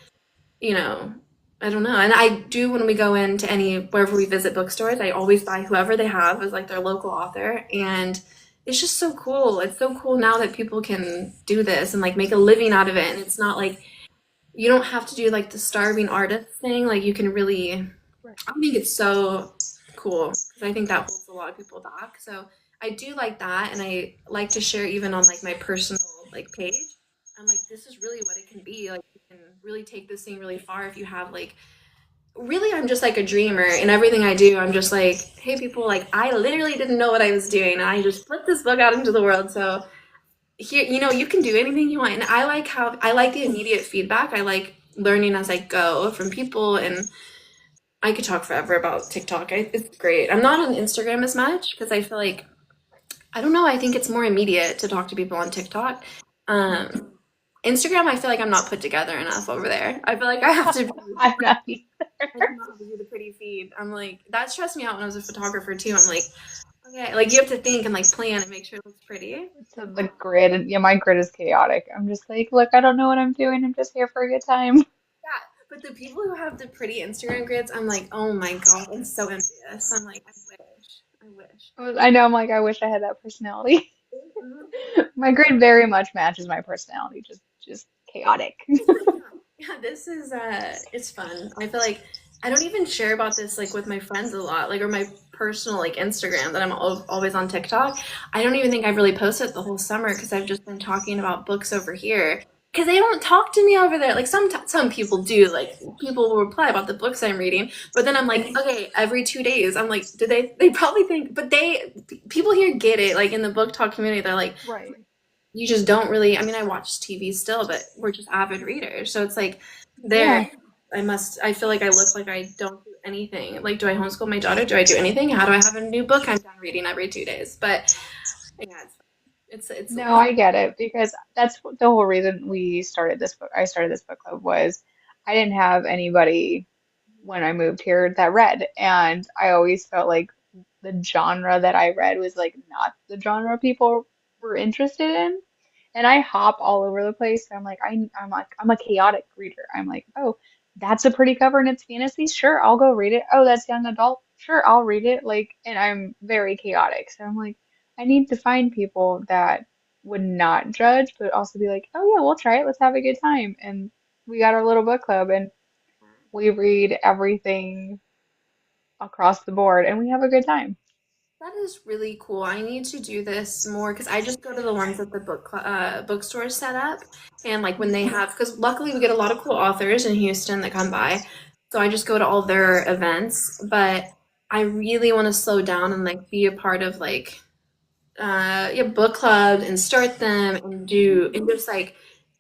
you know, I don't know. And I do when we go into any wherever we visit bookstores, I always buy whoever they have as like their local author. And it's just so cool. It's so cool now that people can do this and like make a living out of it. And it's not like you don't have to do like the starving artist thing. Like you can really, Right. I think it's so cool because I think that holds a lot of people back. So I do like that. And I like to share even on like my personal like page. I'm like, this is really what it can be. Like you can really take this thing really far if you have like really I'm just like a dreamer and everything I do I'm just like hey people like I literally didn't know what I was doing and I just put this book out into the world so here you can do anything you want and I like the immediate feedback I like learning as I go from people and I could talk forever about TikTok it's great I'm not on Instagram as much because I feel like I don't know I think it's more immediate to talk to people on TikTok Mhm. um Instagram, I feel like I'm not put together enough over there. I feel like I have to be, I'm not either. I do not have to do the pretty feed. I'm like, that stressed me out when I was a photographer too. I'm like, okay, like you have to think and like plan and make sure it looks pretty. To the grid, and yeah, my grid is chaotic. I'm just like, look, I don't know what I'm doing. I'm just here for a good time. Yeah, but the people who have the pretty Instagram grids, I'm like, oh my God, I'm so envious. I'm like, I wish, I wish. I know, I'm like, I wish I had that personality. Mhm. My grid very much matches my personality, just chaotic. Yeah, this is it's fun. I feel like I don't even share about this like with my friends a lot, like or my personal like Instagram that I'm always on TikTok. I don't even think I've really posted the whole summer because I've just been talking about books over here. Because they don't talk to me over there. Like some people do. Like people will reply about the books I'm reading, but then I'm like, okay, every 2 days, I'm like, do they probably think? But people here get it. Like in the book talk community, they're like, Right. you just don't really. I mean, I watch TV still, but we're just avid readers, so it's like there. Yeah. I feel like I look like I don't do anything. Like, do I homeschool my daughter? Do I do anything? How do I have a new book I'm done reading every 2 days? But yeah, it's a No, lot. I get it because that's the whole reason we started this book. I started this book club was I didn't have anybody when I moved here that read, and I always felt like the genre that I read was like not the genre people were interested in. And I hop all over the place. I'm like, I'm a chaotic reader. I'm like, oh, that's a pretty cover and it's fantasy. Sure, I'll go read it. Oh, that's young adult. Sure, I'll read it. Like, and I'm very chaotic. So I'm like, I need to find people that would not judge, but also be like, oh yeah, we'll try it. Let's have a good time. And we got our little book club and we read everything across the board and we have a good time. That is really cool. I need to do this more because I just go to the ones that the bookstores set up, and like when they have, because luckily we get a lot of cool authors in Houston that come by, so I just go to all their events. But I really want to slow down and like be a part of like yeah, book clubs and start them and do and just like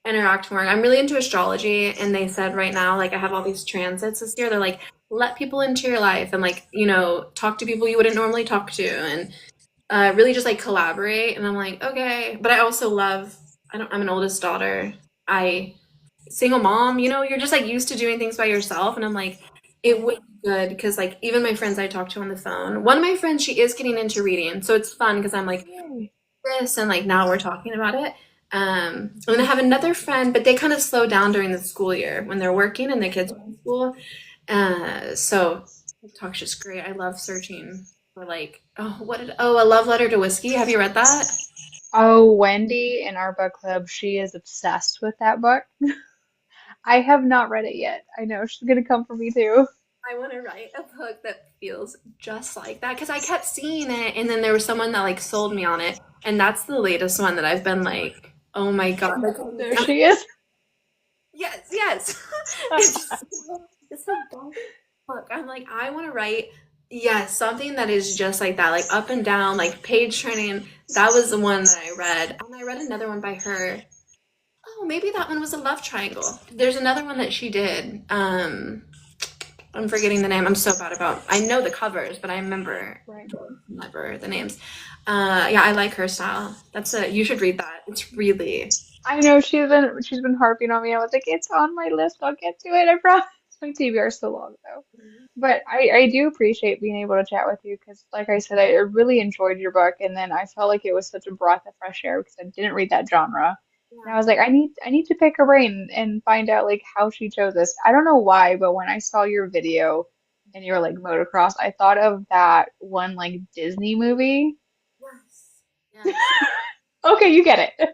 interact more. I'm really into astrology, and they said right now, like I have all these transits this year. They're like, let people into your life and like talk to people you wouldn't normally talk to, and really just like collaborate. And I'm like, okay, but I also love. I'm an oldest daughter. I single mom. You're just like used to doing things by yourself, and I'm like, it Right. would be good because like even my friends I talk to on the phone. One of my friends, she is getting into reading, so it's fun because I'm like Yay. this and like now we're talking about it. And then I have another friend, but they kind of slow down during the school year when they're working and the kids are in school. So TikTok's just great. I love searching for like a love letter to whiskey. Have you read that? Oh, Wendy in our book club, she is obsessed with that book. I have not read it yet. I know she's gonna come for me too. I want to write a book that feels just like that because I kept seeing it, and then there was someone that like sold me on it, and that's the latest one that I've been like, oh my God, There she is. yes, yes. It's the best book. I'm like, I want to write, yes, something that is just like that, like up and down, like page turning. That was the one that I read, and I read another one by her. Oh, maybe that one was a love triangle. There's another one that she did. I'm forgetting the name. I'm so bad about. I know the covers, but I remember Right. never the names. Yeah, I like her style. You should read that. It's really. I know she's been harping on me. I was like, it's on my list. I'll get to it. I promise. My TBR is so long though. But I do appreciate being able to chat with you because, like I said, I really enjoyed your book, and then I felt like it was such a breath of fresh air because I didn't read that genre. And I Yeah. was like, I need to pick her brain and find out like how she chose this. I don't know why, but when I saw your video and you were like motocross, I thought of that one like Disney movie. Yes. Yes. Okay, you get it.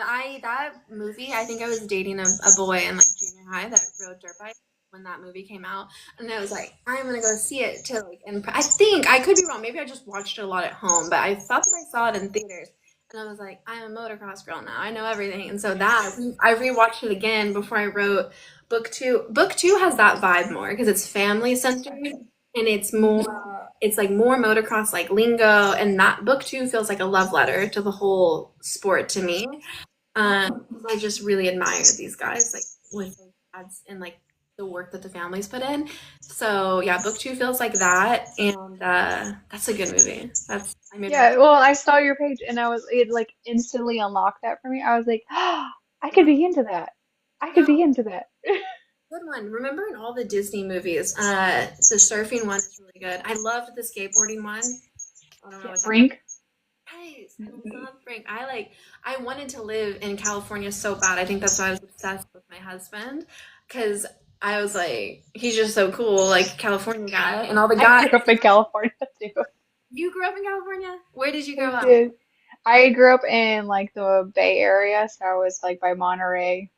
I that movie. I think I was dating a boy in like junior high that rode dirt bike when that movie came out, and I was like, I'm gonna go see it to like. And I think I could be wrong. Maybe I just watched it a lot at home, but I thought that I saw it in theaters, and I was like, I'm a motocross girl now. I know everything, and so that I rewatched it again before I wrote book two. Book two has that vibe more because it's family centered and it's more it's like more motocross like lingo, and that book two feels like a love letter to the whole sport to me. I just really admire these guys like with their dads and like the work that the families put in. So yeah, book two feels like that, and that's a good movie. That's I made my Yeah, well, I saw your page and it like instantly unlocked that for me. I was like, oh, I could yeah be into that. I could yeah be into that. good one. Remember in all the Disney movies, the surfing one is really good. I loved the skateboarding one. I don't know Yeah, what that. Brink. Nice. I love Frank. I wanted to live in California so bad. I think that's why I was obsessed with my husband because I was like, he's just so cool, like California guy, and all the I guys. grew up in California too. You grew up in California? Where did you I grow up? did. I grew up in like the Bay Area, so I was like by Monterey.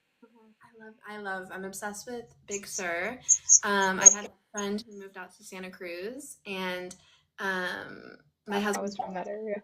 I'm obsessed with Big Sur. I Yep, had a friend who moved out to Santa Cruz, and my I husband. was from that area.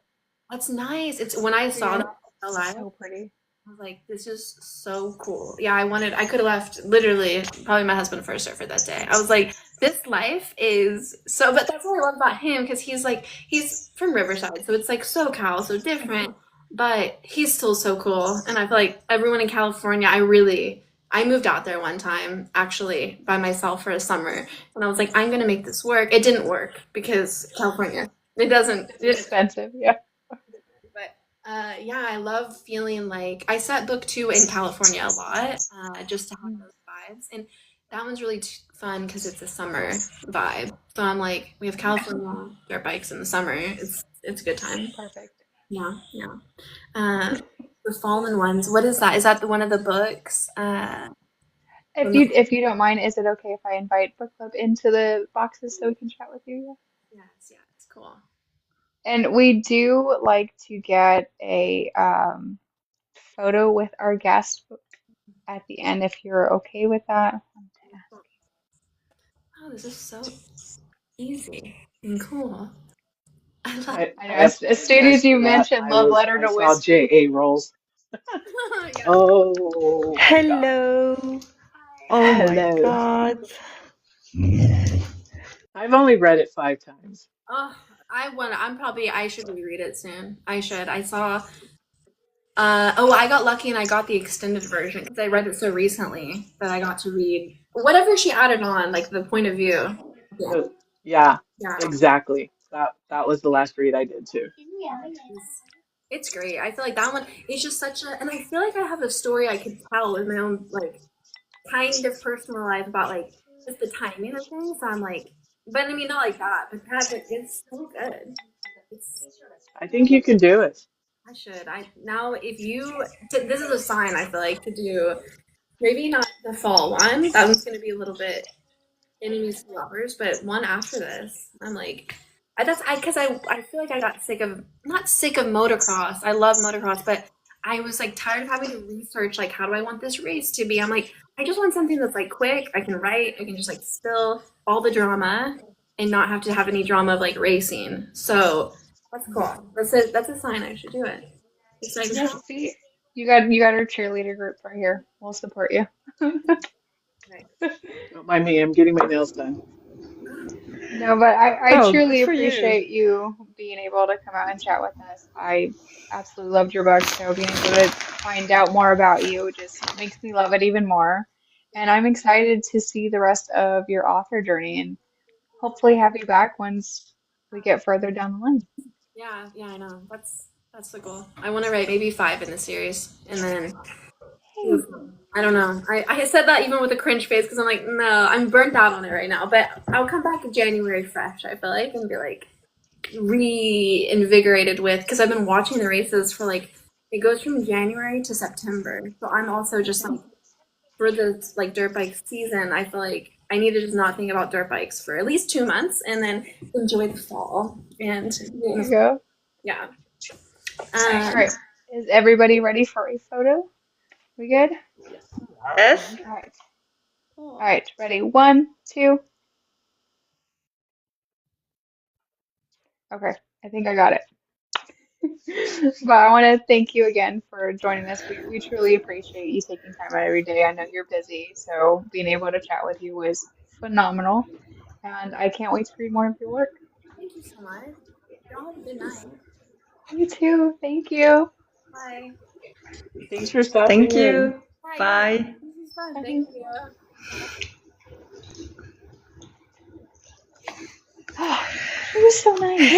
That's nice. It's when I saw Yeah, that alive. so pretty. I was like, this is so cool. Yeah, I could have left literally probably my husband for a surfer that day. I was like, this life is so, but that's what I love about him because he's from Riverside. So it's like SoCal, so different, but he's still so cool. And I feel like everyone in California, I moved out there one time actually by myself for a summer. And I was like, I'm going to make this work. It didn't work because California, It's expensive. Yeah. but yeah, I love feeling like I set book two in California a lot, just to have Mm, those vibes, and that one's really fun because it's a summer vibe. So I'm like, we have California dirt bikes in the summer. It's a good time. perfect. Yeah, yeah. Uh, the Fallen Ones. What is that? Is that one of the books? From the If you don't mind, is it okay if I invite book club into the boxes so we can chat with you? yes, yeah, it's cool. And we do like to get a photo with our guest at the end if you're okay with that. Oh, this is so easy and cool. I love. I know I as soon as apologize you for that. mentioned love letter I to saw whiskey. JA rolls. Yeah. Oh my God. Hello. Oh Hi. my Hello. God. I've only read it 5 times. Oh, I should reread it soon. I should. I saw I got lucky and I got the extended version because I read it so recently that I got to read whatever she added on, like the point of view. Yeah. The, yeah, Yeah. exactly. That was the last read I did too. It's great. I feel like that one is just such a, and I feel like I have a story I could tell in my own like kind of personal life about like just the timing of things. So I'm like, but I mean not like that, but it's so good. It's I think you can do it. I should. I now if you this is a sign I feel like to do maybe not the fall one. That one's gonna be a little bit enemies to lovers, but one after this, I'm like, I feel like I got sick of not sick of motocross. I love motocross, but I was like tired of having to research like how do I want this race to be. I'm like, I just want something that's like quick. I can write. I can just like spill all the drama and not have to have any drama of like racing. So that's cool. That's a sign I should do it. Excited. Yes, see, you got our cheerleader group right here. We'll support you. Okay. Don't mind me, I'm getting my nails done. No, but I Oh, good truly for you. appreciate you being able to come out and chat with us. I absolutely loved your book, so being able to find out more about you just makes me love it even more. And I'm excited to see the rest of your author journey and hopefully have you back once we get further down the line. Yeah, yeah, I know. That's the goal. I want to write maybe five in the series, and then Hey, I don't know. I said that even with a cringe face because I'm like, no, I'm burnt out on it right now. But I'll come back in January fresh. I feel like and be like reinvigorated with because I've been watching the races for like it goes from January to September. So I'm also just like for the like dirt bike season. I feel like I need to just not think about dirt bikes for at least 2 months and then enjoy the fall and there you go. yeah. All right. Is everybody ready for a photo? We good? Yes. All right. All right. Ready? One, two. Okay. I think I got it. But I want to thank you again for joining us. We truly appreciate you taking time out every day. I know you're busy, so being able to chat with you was phenomenal. And I can't wait to read more of your work. Thank you so much. Y'all have a good night. You too. Thank you. Bye. Thanks for stopping Thank in. you. Bye. Yeah. Bye. This is fun. Thank Bye. you. Oh, it was so nice.